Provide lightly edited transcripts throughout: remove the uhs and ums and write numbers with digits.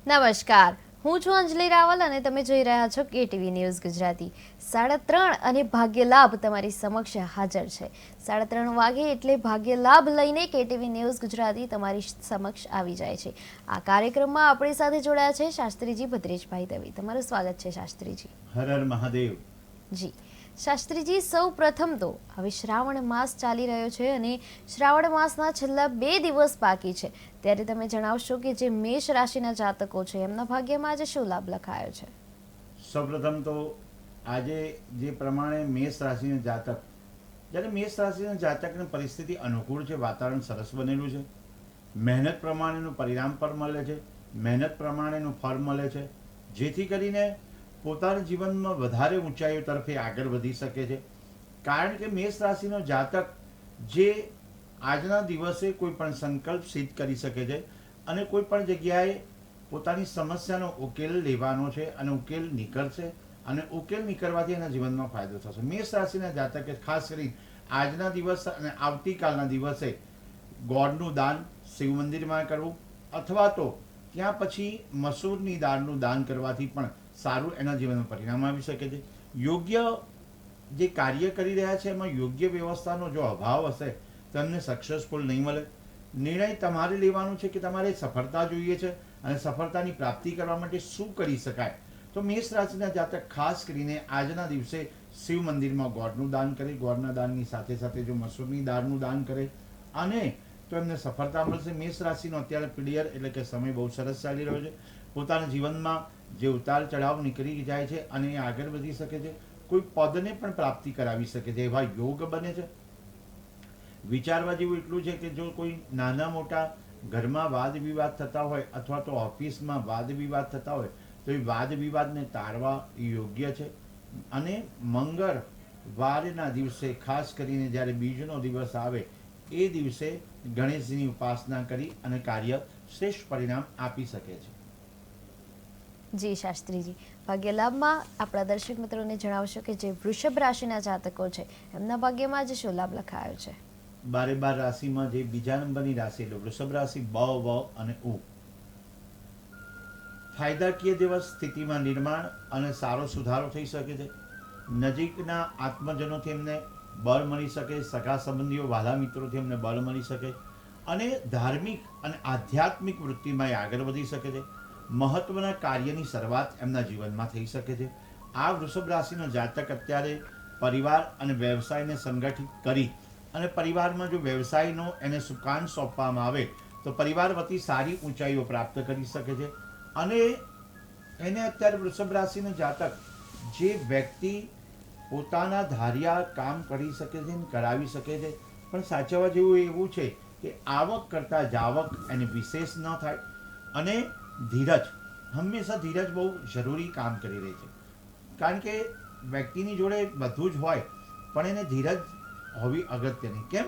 નમસ્કાર, હું છું અંજલિ રાવલ અને તમે જોઈ રહ્યા છો કેટીવી ન્યૂઝ ગુજરાતી। 3:30 અને ભાગ્યલાભ તમારી સમક્ષ હાજર છે। 3:30 વાગે એટલે ભાગ્યલાભ લઈને કેટીવી ન્યૂઝ ગુજરાતી તમારી સમક્ષ આવી જાય છે। આ કાર્યક્રમમાં આપણી સાથે જોડાયા છે શાસ્ત્રીજી ભદ્રેશભાઈ દવે। તમારું સ્વાગત છે શાસ્ત્રીજી। હર હર મહાદેવ। જી શાસ્ત્રીજી, સૌ પ્રથમ તો હવે શ્રાવણ માસ ચાલી રહ્યો છે અને શ્રાવણ માસના છેલ્લા 2 દિવસ બાકી છે, ત્યારે તમે જણાવશો કે જે મેષ રાશિના જાતકો છે એમના ભાગ્યમાં આજે શું લાભ લખાયો છે? સૌપ્રથમ તો આજે જે પ્રમાણે મેષ રાશિના જાતક, જ્યારે મેષ રાશિના જાતકની પરિસ્થિતિ અનુકૂળ છે, વાતાવરણ સરસ બનેલું છે, મહેનત પ્રમાણેનું પરિણામ પણ મળે છે, મહેનત પ્રમાણેનું ફળ મળે છે, જેથી કરીને પોતાના જીવનમાં વધારે ઊંચાઈઓ તરફે આગળ વધી શકે છે। કારણ કે મેષ રાશિનો જાતક જે આજના દિવસે કોઈ પણ સંકલ્પ સિદ્ધ કરી શકે છે અને કોઈ પણ જગ્યાએ પોતાની સમસ્યાનો ઉકેલ લેવાનો છે અને ઉકેલ નીકળશે અને ઉકેલ નીકળવાથી એના જીવનમાં ફાયદો થશે। મેષ રાશિના જાતકે ખાસ કરી આજના દિવસ અને આવતીકાલના દિવસે ગોળનું દાન શિવ મંદિરમાં કરવું અથવા તો ત્યાં પછી મસૂરની દાળનું દાન કરવાથી પણ સારું એના જીવનમાં પરિણામ આવી શકે છે। યોગ્ય જે કાર્ય કરી રહ્યા છે એમાં યોગ્ય વ્યવસ્થાનો જો અભાવ હશે તો એમને સક્સેસફુલ નહીં મળે। નિર્ણય તમારે લેવાનો છે કે તમારે સફળતા જોઈએ છે અને સફળતાની પ્રાપ્તિ કરવા માટે શું કરી શકાય। તો મેષ રાશિના જાતક ખાસ કરીને આજના દિવસે શિવ મંદિરમાં ગોળનું દાન કરે, ગોળના દાનની સાથે સાથે જો મસૂરની દાળનું દાન કરે અને તો એમને સફળતા મળશે। મેષ રાશિનો અત્યારે પીરિયડ એટલે કે સમય બહુ સરસ ચાલી રહ્યો છે। પોતાના જીવનમાં જે ઉતાર ચઢાવ નીકળી જાય છે અને એ આગળ વધી શકે છે, કોઈ પદને પણ પ્રાપ્તિ કરાવી શકે છે એવા યોગ બને છે। વિચારવા જેવું એટલું છે કે જો કોઈ નાના મોટા ઘરમાં વાદ વિવાદ થતા હોય અથવા તો ઓફિસમાં વાદ વિવાદ થતા હોય તો એ વાદ વિવાદને ટાળવા યોગ્ય છે। અને મંગળવારના દિવસે ખાસ કરીને જ્યારે બીજનો દિવસ આવે એ દિવસે ગણેશજીની ઉપાસના કરી અને કાર્ય શ્રેષ્ઠ પરિણામ આપી શકે છે। જી શાસ્ત્રીજી, ભાગ્યલાભમાં આપણા દર્શક મિત્રોને જણાવશો કે જે વૃષભ રાશિના જાતકો છે એમના ભાગ્યમાં આજે શું લાભ લખાયો છે? 12 રાશિમાં જે બીજા નંબરની રાશિ એટલે વૃષભ રાશિ બ, વ અને ઉ, ફાયદાકીય દિવસ, સ્થિતિમાં નિર્માણ અને સારો સુધારો થઈ શકે છે। નજીકના આત્મજનોથી એમને બળ મળી શકે, સગા સંબંધીઓ વહાલા મિત્રોથી એમને બળ મળી શકે અને ધાર્મિક અને આધ્યાત્મિક વૃત્તિમાં એ આગળ વધી શકે છે। મહત્વના કાર્યની શરૂઆત એમના જીવનમાં થઈ શકે છે। આ વૃષભ રાશિનો જાતક અત્યારે પરિવાર અને વ્યવસાયને સંગઠિત કરી અને પરિવારમાં જો વ્યવસાયનો એને સુકાન સોંપવામાં આવે તો પરિવાર વતી સારી ઊંચાઈઓ પ્રાપ્ત કરી શકે છે। અને એને અત્યારે વૃષભ રાશિનો જાતક જે વ્યક્તિ પોતાના ધાર્યા કામ કરી શકે છે અને કરાવી શકે છે, પણ સાચવવા જેવું એવું છે કે આવક કરતાં જાવક એને વિશેષ ન થાય અને ધીરજ, હંમેશા ધીરજ બહુ જરૂરી કામ કરી રહી છે। કારણ કે વ્યક્તિની જોડે બધું જ હોય પણ એને ધીરજ હોવી અગત્યની। કેમ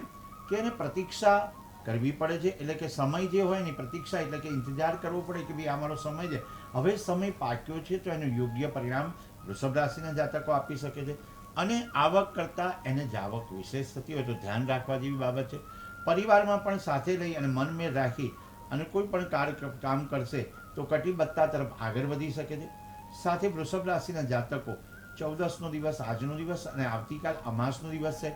કે એને પ્રતીક્ષા કરવી પડે છે, એટલે કે સમય જે હોય એની પ્રતીક્ષા એટલે કે ઇંતજાર કરવો પડે કે ભાઈ આ મારો સમય છે, હવે સમય પાક્યો છે તો એનું યોગ્ય પરિણામ વૃષભ રાશિના જાતકો આપી શકે છે। અને આવક કરતાં એને જાવક વિશેષ થતી હોય તો ધ્યાન રાખવા જેવી બાબત છે। પરિવારમાં પણ સાથે લઈ અને મનમેળ રાખી અને કોઈ પણ કામ કરશે તો કટિબદ્ધતા તરફ આગળ વધી શકે છે। સાથે વૃષભ રાશિના જાતકો 14નો દિવસ આજનો દિવસ અને આવતીકાલ અમાસનો દિવસ છે,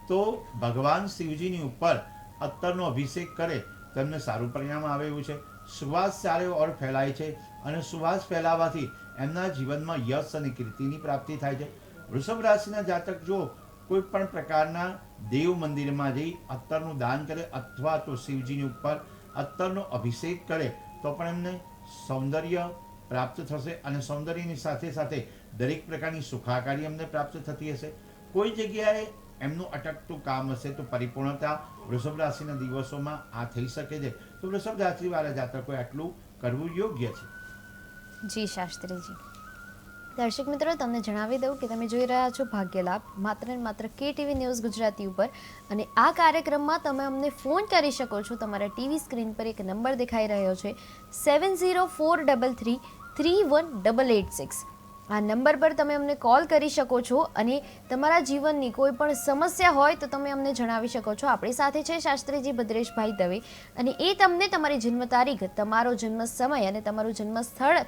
તો ભગવાન શિવજીની ઉપર અત્તરનો અભિષેક કરે તો એમને સારું પરિણામ આવે એવું છે। સુવાસ ચારે ઓર ફેલાય છે અને સુવાસ ફેલાવાથી એમના જીવનમાં યશ અને કીર્તિની પ્રાપ્તિ થાય છે। વૃષભ રાશિના જાતક જો કોઈ પણ પ્રકારના દેવ મંદિરમાં જઈ અત્તરનું દાન કરે અથવા તો શિવજીની ઉપર અત્તરનો અભિષેક કરે તો પણ એમને સૌંદર્ય પ્રાપ્ત થશે અને સૌંદર્યની સાથે સાથે દરેક પ્રકારની સુખાકારી એમને પ્રાપ્ત થતી હશે। કોઈ જગ્યાએ એમનું અટકતું કામ હશે તો પરિપૂર્ણતા વૃષભ રાશિના દિવસોમાં આ થઈ શકે છે। તો વૃષભ રાશિવાળા જાતકોએ આટલું કરવું યોગ્ય છે। જી શાસ્ત્રીજી, દર્શક મિત્રો તમને જણાવી દઉં કે તમે જોઈ રહ્યા છો ભાગ્યલાભ માત્ર ને માત્ર કેટીવી ન્યૂઝ ગુજરાતી ઉપર અને આ કાર્યક્રમમાં તમે અમને ફોન કરી શકો છો। તમારા ટીવી સ્ક્રીન પર એક નંબર દેખાઈ રહ્યો છે 7043331886। આ નંબર પર તમે અમને કોલ કરી શકો છો અને તમારા જીવનની કોઈ પણ સમસ્યા હોય તો તમે અમને જણાવી શકો છો. આપણી સાથે છે શાસ્ત્રીજી ભદ્રેશભાઈ દવે અને એ તમને તમારી જન્મ તારીખ, તમારો જન્મ સમય અને તમારું જન્મ સ્થળ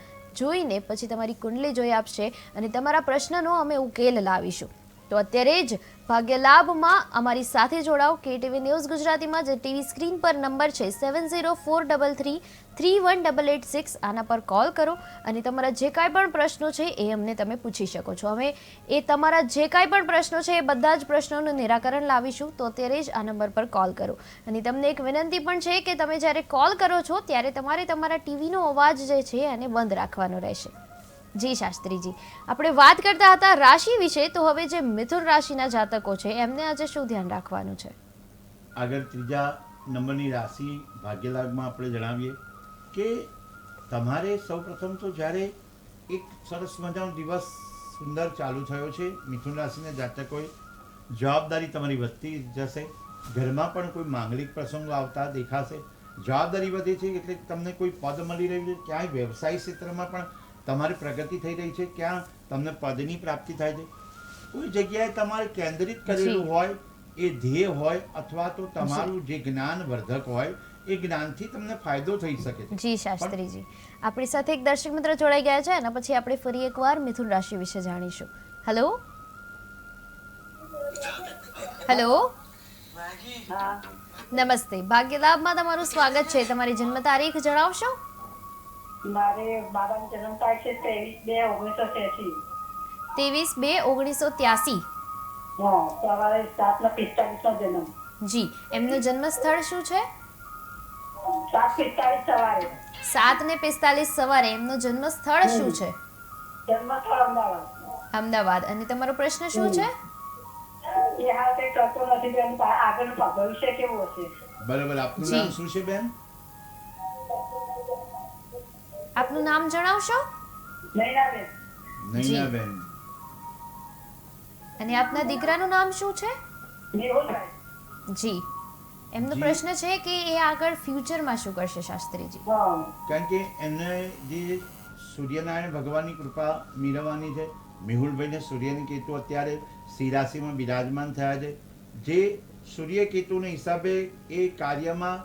જોઈને પછી તમારી કુંડલી જોઈ આપશે અને તમારા પ્રશ્નનો અમે ઉકેલ લાવીશું. તો અત્યારે જ ભાગ્ય લાભમાં અમારી સાથે જોડાઓ. કેટીવી ન્યૂઝ ગુજરાતીમાં જે ટીવી સ્ક્રીન પર નંબર છે 7043331886 આના પર કોલ કરો અને તમારા જે કાંઈ પણ પ્રશ્નો છે એ અમને તમે પૂછી શકો છો. અમે એ તમારા જે કાંઈ પણ પ્રશ્નો છે એ બધા જ પ્રશ્નોનું નિરાકરણ લાવીશું. તો અત્યારે જ આ નંબર પર કોલ કરો. અને તમને એક વિનંતી પણ છે કે તમે જ્યારે કોલ કરો છો ત્યારે તમારે તમારા ટીવીનો અવાજ જે છે એને બંધ રાખવાનો રહેશે. જી શાસ્ત્રીજી, આપણે વાત કરતા હતા રાશિ વિશે, તો હવે જે મિથુન રાશિના જાતકો છે એમને આજે શું ધ્યાન રાખવાનું છે? આગળ ત્રીજા નંબરની રાશિ ભાગ્યલાભમાં આપણે જણાવીએ કે તમારે સૌપ્રથમ તો જ્યારે એક સરસ મજાનો દિવસ સુંદર ચાલુ થયો છે, મિથુન રાશિના જાતકોએ જવાબદારી તમારી વધતી જશે. ઘરમાં પણ કોઈ માંગલિક પ્રસંગો આવતા દેખાશે. જવાબદારી વધે છે એટલે તમને કોઈ પદ મળી રહ્યું છે. ક્યાંય વ્યવસાય ક્ષેત્રમાં પણ તમારી પ્રગતિ થઈ રહી છે. ક્યાં તમને પદની પ્રાપ્તિ થાય છે. કોઈ જગ્યાએ તમારે કેન્દ્રિત કરેલું હોય એ ધ્યેય હોય અથવા તો તમારું જે જ્ઞાન વર્ધક હોય એ જ્ઞાનથી તમને ફાયદો થઈ શકે છે. જી શાસ્ત્રીજી, આપણી સાથે એક દર્શક મિત્ર જોડાઈ ગયા છે. એના પછી આપણે ફરી એકવાર મિથુન રાશિ વિશે જાણીશું. હેલો હેલો, નમસ્તે. ભાગ્યલાભમાં તમારું સ્વાગત છે. તમારી જન્મ તારીખ જણાવશો? મારે બાબાની જન્મ તારીખ છે 23/2/1983. 23/2/1983. સવારે 7:45 જન્મ. જી, એમનું જન્મ સ્થળ શું છે? 7:45 સવારે. 7:45 સવારે. એમનું જન્મ સ્થળ શું છે? જન્મ સ્થળ અમદાવાદ. અમદાવાદ. અને તમારો પ્રશ્ન શું છે? એ હાલ કઈ કરતો નથી બેન. આગળનું ભવિષ્ય કેવું હશે? બરાબર. આપનું જી. નામ શું છે બેન? આપનું નામ જણાવશો? નૈનાબેન. નૈનાબેન. અને આપના દીકરાનું નામ શું છે? મેહુલભાઈ. જી, એમનો જી. પ્રશ્ન છે કે એ આગળ ફ્યુચરમાં શું કરશે શાસ્ત્રીજી? કારણ કે એમને જે સૂર્યનારાયણ ભગવાનની કૃપા મેળવવાની છે. મેહુલભાઈને સૂર્યની કેતુ અત્યારે સિંહ રાશિમાં બિરાજમાન થયા છે. જે સૂર્ય કેતુના હિસાબે એ કાર્યમાં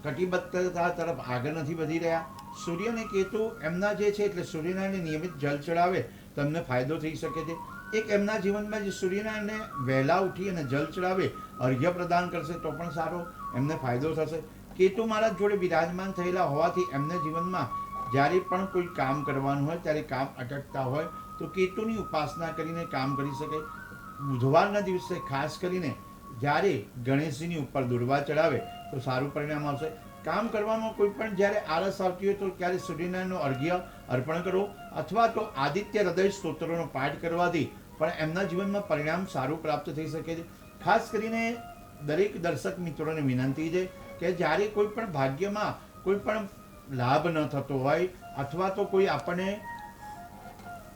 કટિબદ્ધતા તરફ આગળ નથી વધી રહ્યા. સૂર્ય અને કેતુ એમના જે છે એટલે સૂર્યનારાયણને નિયમિત જલ ચડાવે તો એમને ફાયદો થઈ શકે છે. એક એમના જીવનમાં જે સૂર્યનારાયણને વહેલા ઉઠી અને જલ ચડાવે, અર્ઘ્ય પ્રદાન કરશે તો પણ સારો એમને ફાયદો થશે. કેતુ મહારાજ જોડે બિરાજમાન થયેલા હોવાથી એમને જીવનમાં જ્યારે પણ કોઈ કામ કરવાનું હોય ત્યારે કામ અટકતા હોય તો કેતુની ઉપાસના કરીને કામ કરી શકે. બુધવારના દિવસે ખાસ કરીને જ્યારે ગણેશજીની ઉપર દુર્વા ચડાવે તો સારું પરિણામ આવશે. કામ કરવામાં કોઈ પણ જ્યારે આળસ આવતી હોય તો ત્યારે સૂર્યનારાયણનો અર્ઘ્ય અર્પણ કરો અથવા તો આદિત્ય હૃદય સ્તોત્રનો પાઠ કરવાથી પણ એમના જીવનમાં પરિણામ સારું પ્રાપ્ત થઈ શકે છે. ખાસ કરીને દરેક દર્શક મિત્રોને વિનંતી છે કે જ્યારે કોઈ પણ ભાગ્યમાં કોઈ પણ લાભ ન થતો હોય અથવા તો કોઈ આપણને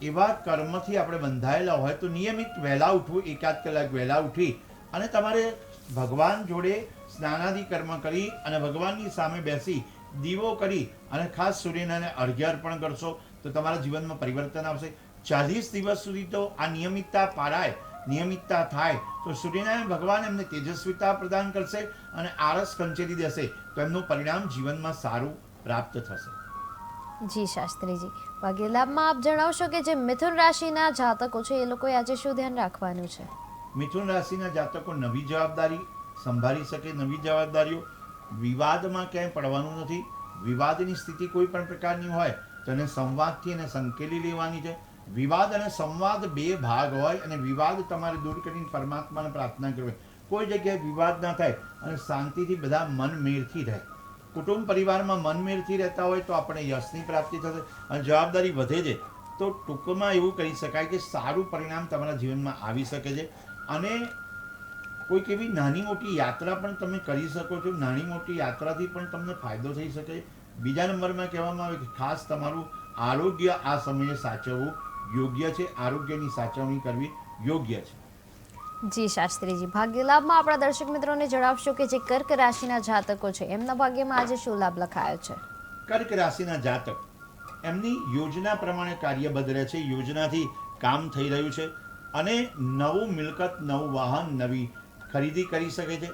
એવા કર્મથી આપણે બંધાયેલા હોય તો નિયમિત વહેલા ઉઠવું, 1-8 કલાક વહેલા ઉઠી અને તમારે ભગવાન જોડે સ્નાનાદિ કર્મ કરી અને ભગવાનની સામે બેસી દીવો કરી અને ખાસ સૂર્યનારાયણને અર્ઘ્ય અર્પણ કરશો તો તમારા જીવનમાં પરિવર્તન આવશે. 40 દિવસ સુધી તો આ નિયમિતતા પાળાય, નિયમિતતા થાય તો સૂર્યનારાયણ ભગવાન એમને તેજસ્વીતા પ્રદાન કરશે અને આળસ કંચેરી દેશે તો એમનું પરિણામ જીવનમાં સારું પ્રાપ્ત થશે. જી શાસ્ત્રીજી, ભાગ્યલાભમાં આપ જણાવશો કે જે મિથુન રાશિના જાતકો છે એ લોકોએ આજે શું ધ્યાન રાખવાનું છે? મિથુન રાશિના જાતકો નવી જવાબદારી સંભાળી શકે. નવી જવાબદારીઓ, વિવાદમાં ક્યાંય પડવાનું નથી. વિવાદની સ્થિતિ કોઈ પણ પ્રકારની હોય તો એને સંવાદથી એને સંકેલી લેવાની છે. વિવાદ અને સંવાદ બે ભાગ હોય અને વિવાદ તમારે દૂર કરીને પરમાત્માને પ્રાર્થના કરવી. કોઈ જગ્યાએ વિવાદ ના થાય અને શાંતિથી બધા મન મેળથી રહે. કુટુંબ પરિવારમાં મન મેળથી રહેતા હોય તો આપણે યશની પ્રાપ્તિ થશે અને જવાબદારી વધે છે. તો ટૂંકમાં એવું કહી શકાય કે સારું પરિણામ તમારા જીવનમાં આવી શકે છે અને કોઈક એવી નાની મોટી યાત્રા પણ તમે કરી શકો છો. નાની મોટી યાત્રાથી પણ તમને ફાયદો થઈ શકે. બીજા નંબરમાં કહેવામાં આવે કે ખાસ તમારું આરોગ્ય આ સમયે સાચવવું યોગ્ય છે. આરોગ્યની સાચવણી કરવી યોગ્ય છે. જી શાસ્ત્રીજી, ભાગ્યલાભમાં આપણા દર્શક મિત્રોને જણાવશો કે જે કર્ક રાશિના જાતકો છે એમના ભાગ્યમાં આજે શું લાભ લખાયો છે? કર્ક રાશિના જાતક એમની યોજના પ્રમાણે કાર્યબદ્ધ રહે છે, યોજનાથી કામ થઈ રહ્યું છે અને નવું મિલકત, નવું વાહન, નવી ખરીદી કરી શકે છે.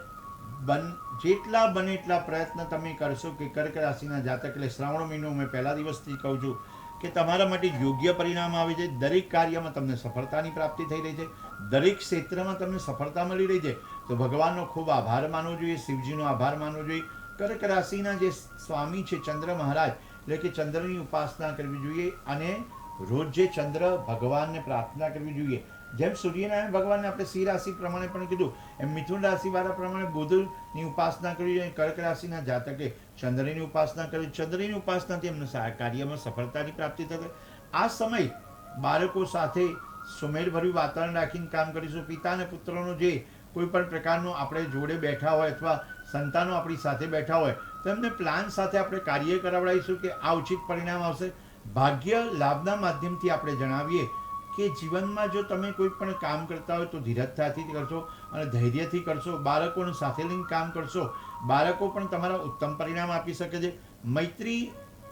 જેટલા બને એટલા પ્રયત્ન તમે કરશો કે કર્ક રાશિના જાતક, એટલે શ્રાવણ મહિનો મેં પહેલા દિવસથી કહું છું કે તમારા માટે યોગ્ય પરિણામ આવે છે. દરેક કાર્યમાં તમને સફળતાની પ્રાપ્તિ થઈ રહી છે, દરેક ક્ષેત્રમાં તમને સફળતા મળી રહી છે. તો ભગવાનનો ખૂબ આભાર માનવો જોઈએ, શિવજીનો આભાર માનવો જોઈએ. કર્ક રાશિના જે સ્વામી છે ચંદ્ર મહારાજ, એટલે કે ચંદ્રની ઉપાસના કરવી જોઈએ અને રોજ જે ચંદ્ર ભગવાનને પ્રાર્થના કરવી જોઈએ. જેમ સૂર્યનારાયણ ભગવાનને આપણે સિંહ રાશિ પ્રમાણે પણ કીધું, એમ મિથુન રાશિવાળા પ્રમાણે બુધની ઉપાસના કરવી જોઈએ. કર્ક રાશિના જાતકે ચંદ્રની ઉપાસના કરવી. ચંદ્રની ઉપાસનાથી એમને કાર્યમાં સફળતાની પ્રાપ્તિ થશે. આ સમય બાળકો સાથે સુમેળભર્યું વાતાવરણ રાખીને કામ કરીશું. પિતા અને પુત્રનો જે કોઈ પણ પ્રકારનો આપણે જોડે બેઠા હોય અથવા સંતાનો આપણી સાથે બેઠા હોય તો એમને પ્લાન સાથે આપણે કાર્ય કરાવડાવીશું કે આ ઉચિત પરિણામ આવશે. ભાગ્ય લાભના માધ્યમથી આપણે જણાવીએ કે જીવનમાં જો તમે કોઈ પણ કામ કરતા હોય તો ધીરજતાથી કરશો અને ધૈર્યથી કરશો. બાળકોને સાથે લઈને કામ કરશો, બાળકો પણ તમારા ઉત્તમ પરિણામ આપી શકે છે. મૈત્રી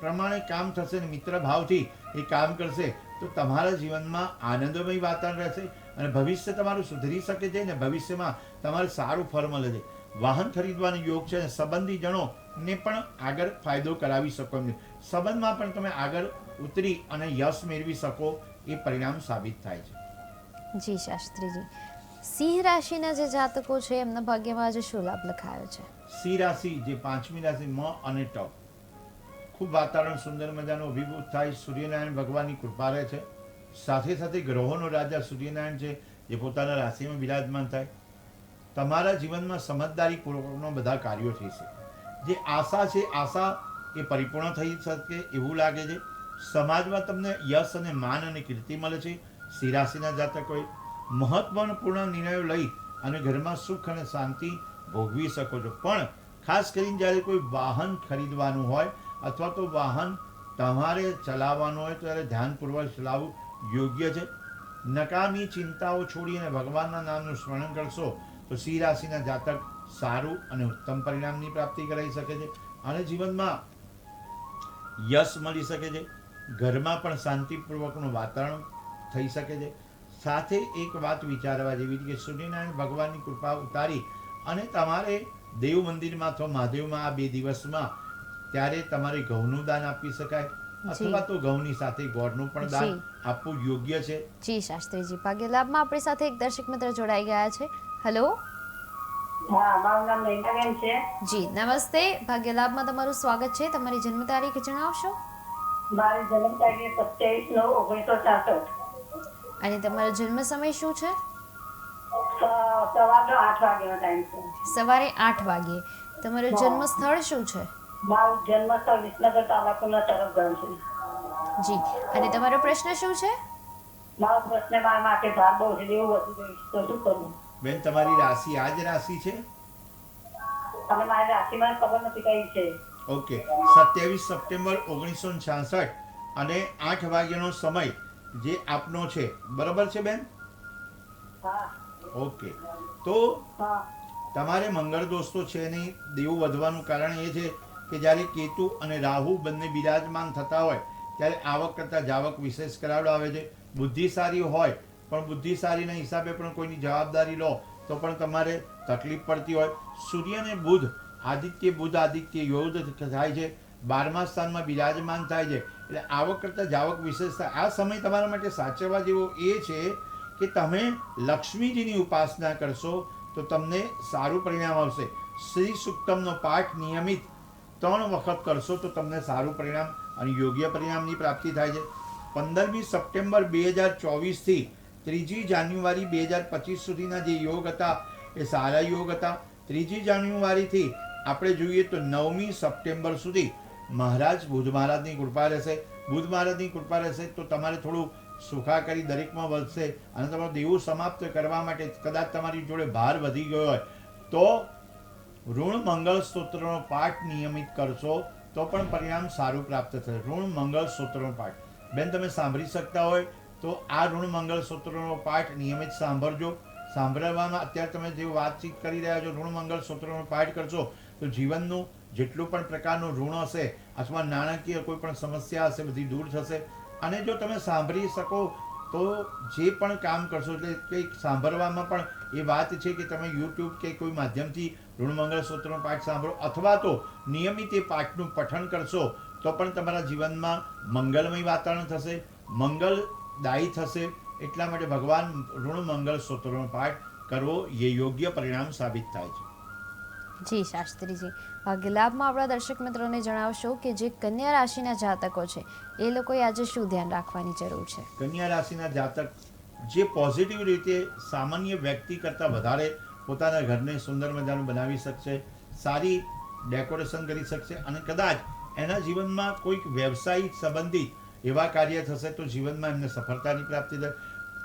પ્રમાણે કામ થશે ને મિત્ર ભાવથી એ કામ કરશે તો તમારા જીવનમાં આનંદમય વાતાવરણ રહેશે અને ભવિષ્ય તમારું સુધરી શકે છે ને ભવિષ્યમાં તમારે સારું ફળ મળે છે. વાહન ખરીદવાનો યોગ છે અને સંબંધીજનોને પણ આગળ ફાયદો કરાવી શકો એમ. સંબંધમાં પણ તમે આગળ ઉતરી અને યશ મેળવી શકો એ પરિણામ સાબિત થાય છે. જી શાસ્ત્રીજી, સિંહ રાશિના જે જાતકો છે એમના ભાગ્યમાં આજે શું લાભ લખાયો છે? સિંહ રાશિ જે પાંચમી રાશિ મ અને ટ, ખૂબ વાતાવરણ સુંદર મજાનું અભિભૂત થાય. સૂર્યનારાયણ ભગવાનની કૃપા રહે છે. સાથે સાથે ગ્રહોનો રાજા સૂર્યનારાયણ છે જે પોતાના રાશિમાં બિરાજમાન થાય. તમારા જીવનમાં સમજદારીપૂર્વકનો બધા કાર્યો થઈ શકે. જે આશા છે આશા એ પરિપૂર્ણ થઈ શકે એવું લાગે છે. સમાજમાં તમને યશ અને માન અને કીર્તિ મળે છે. સિંહ રાશિના જાતકોએ મહત્વપૂર્ણ નિર્ણયો લઈ અને ઘરમાં સુખ અને શાંતિ ભોગવી શકો છો. પણ ખાસ કરીને જ્યારે કોઈ વાહન ખરીદવાનું હોય અથવા તો વાહન તમારે ચલાવવાનું હોય ત્યારે ધ્યાનપૂર્વક ચલાવવું યોગ્ય છે. નકામી ચિંતાઓ છોડી અને ભગવાનના નામનું સ્મરણ કરશો તો સિંહ રાશિના જાતક સારું અને ઉત્તમ પરિણામની પ્રાપ્તિ કરાવી શકે છે અને જીવનમાં યશ મળી શકે છે. ઘરમાં પણ શાંતિપૂર્વકનું વાતાવરણ થઈ શકે છે. સાથે એક વાત વિચારવા જેવી કે સૂર્યનારાયણ ભગવાનની કૃપા ઉતારી અને તમારે દેવ મંદિરમાં અથવા મહાદેવમાં આ 2 દિવસમાં ત્યારે તમારે ઘઉંનું દાન આપી શકાય અથવા તો ઘઉંની સાથે ગોળનું પણ દાન આપવું યોગ્ય છે. જી શાસ્ત્રીજી, ભાગ્ય લાભમાં આપણી સાથે એક દર્શક મિત્ર જોડાઈ ગયા છે. હેલો. હા, મારું નામ નૈનાબેન છે. જી નમસ્તે, ભાગ્ય લાભમાં તમારું સ્વાગત છે. તમારી જન્મ તારીખ જણાવશો? મારી જન્મ તારીખ 27/9/1966. અને તમારો જન્મ સમય શું છે? સવારનો 8 વાગ્યાનો ટાઈમ છે. સવારે 8 વાગ્યે. તમારું જન્મ સ્થળ શું છે? મારું જન્મસ્થળ વિસનગર તાલુકાના તરફ ગામ છે. જી, અને તમારો પ્રશ્ન શું છે? મારો પ્રશ્ન મારા માટે ભાર બહુ છે, એવું વધી ગયું છે, તો શું કરવું? બેન, તમારી રાશિ આ જ રાશિ છે? અને મારી રાશિમાં ખબર નથી કઈ છે. ઓકે, 27 સપ્ટેમ્બર 1966 અને 8 વાગ્યાનો સમય જે આપનો છે, બરોબર છે બેન? હા. ઓકે, તો હા. તમારે મંગળ દોષ તો છે નહીં. દેવું વધવાનું કારણ એ છે કે જ્યારે કેતુ અને રાહુ બંને બિરાજમાન થતા હોય ત્યારે આવક કરતાં જાવક વિશેષ કરાવડો આવે છે. બુદ્ધિ સારી હોય પણ બુદ્ધિ સારીના હિસાબે પણ કોઈની જવાબદારી લો તો પણ તમારે તકલીફ પડતી હોય. સૂર્ય અને બુધ બુધ આદિત્ય યોગ થાય છે, 12મા સ્થાનમાં બિરાજમાન થાય છે એટલે આવક કરતાં જાવક વિશેષ થાય. આ સમય તમારા માટે સાચવવા જેવો એ છે કે તમે લક્ષ્મીજીની ઉપાસના કરશો તો તમને સારું પરિણામ આવશે. શ્રી સુક્તમનો પાઠ નિયમિત 3 વખત કરશો તો તમને સારું પરિણામ અને યોગ્ય પરિણામની પ્રાપ્તિ થાય છે. 15મી સપ્ટેમ્બર 2024થી 3જી જાન્યુઆરી 2025 સુધીના જે યોગ હતા એ સારા યોગ હતા. 3જી જાન્યુઆરીથી આપણે જોઈએ તો 9મી સપ્ટેમ્બર સુધી મહારાજ બુધ મહારાજની કૃપા રહેશે. બુધ મહારાજની કૃપા રહેશે તો તમારે થોડું સુખાકારી દરેકમાં વધશે અને તમારું દેવું સમાપ્ત કરવા માટે કદાચ તમારી જોડે ભાર વધી ગયો હોય તો ઋણ મંગળ સ્તોત્રનો પાઠ નિયમિત કરશો તો પણ પરિણામ સારું પ્રાપ્ત થશે. ઋણ મંગળ સ્તોત્રનો પાઠ બેન તમે સાંભળી શકતા હોય તો આ ઋણ મંગળ સ્તોત્રનો પાઠ નિયમિત સાંભળજો. સાંભળવામાં અત્યારે તમે જે વાતચીત કરી રહ્યા છો ઋણ મંગળ સ્તોત્રનો પાઠ કરશો તો જીવનનું જેટલું પણ પ્રકારનું ઋણ હશે અથવા નાણાકીય કોઈ પણ સમસ્યા હશે બધી દૂર થશે. અને જો તમે સાંભળી શકો તો જે પણ કામ કરશો એટલે કંઈક સાંભળવામાં પણ એ વાત છે કે તમે યુટ્યુબ કે કોઈ માધ્યમથી ઋણમંગળ સ્તોત્રનો પાઠ સાંભળો અથવા તો નિયમિત એ પાઠનું પઠન કરશો તો પણ તમારા જીવનમાં મંગલમય વાતાવરણ થશે, મંગલદાયી થશે. એટલા માટે ભગવાન ઋણમંગળ સ્તોત્રનો પાઠ કરવો એ યોગ્ય પરિણામ સાબિત થાય છે. જી શાસ્ત્રીજી, ભાગ્યલાભમાં આપણા દર્શક મિત્રોને જણાવશો કે જે કન્યા રાશિના જાતકો છે એ લોકોએ આજે શું ધ્યાન રાખવાની જરૂર છે? કન્યા રાશિના જાતક જે પોઝિટિવ રીતે સામાન્ય વ્યક્તિ કરતાં વધારે પોતાના ઘરને સુંદર મજાનું બનાવી શકશે, સારી ડેકોરેશન કરી શકશે અને કદાચ એના જીવનમાં કોઈક વ્યવસાયિક સંબંધિત એવા કાર્ય થશે તો જીવનમાં એમને સફળતાની પ્રાપ્તિ થાય.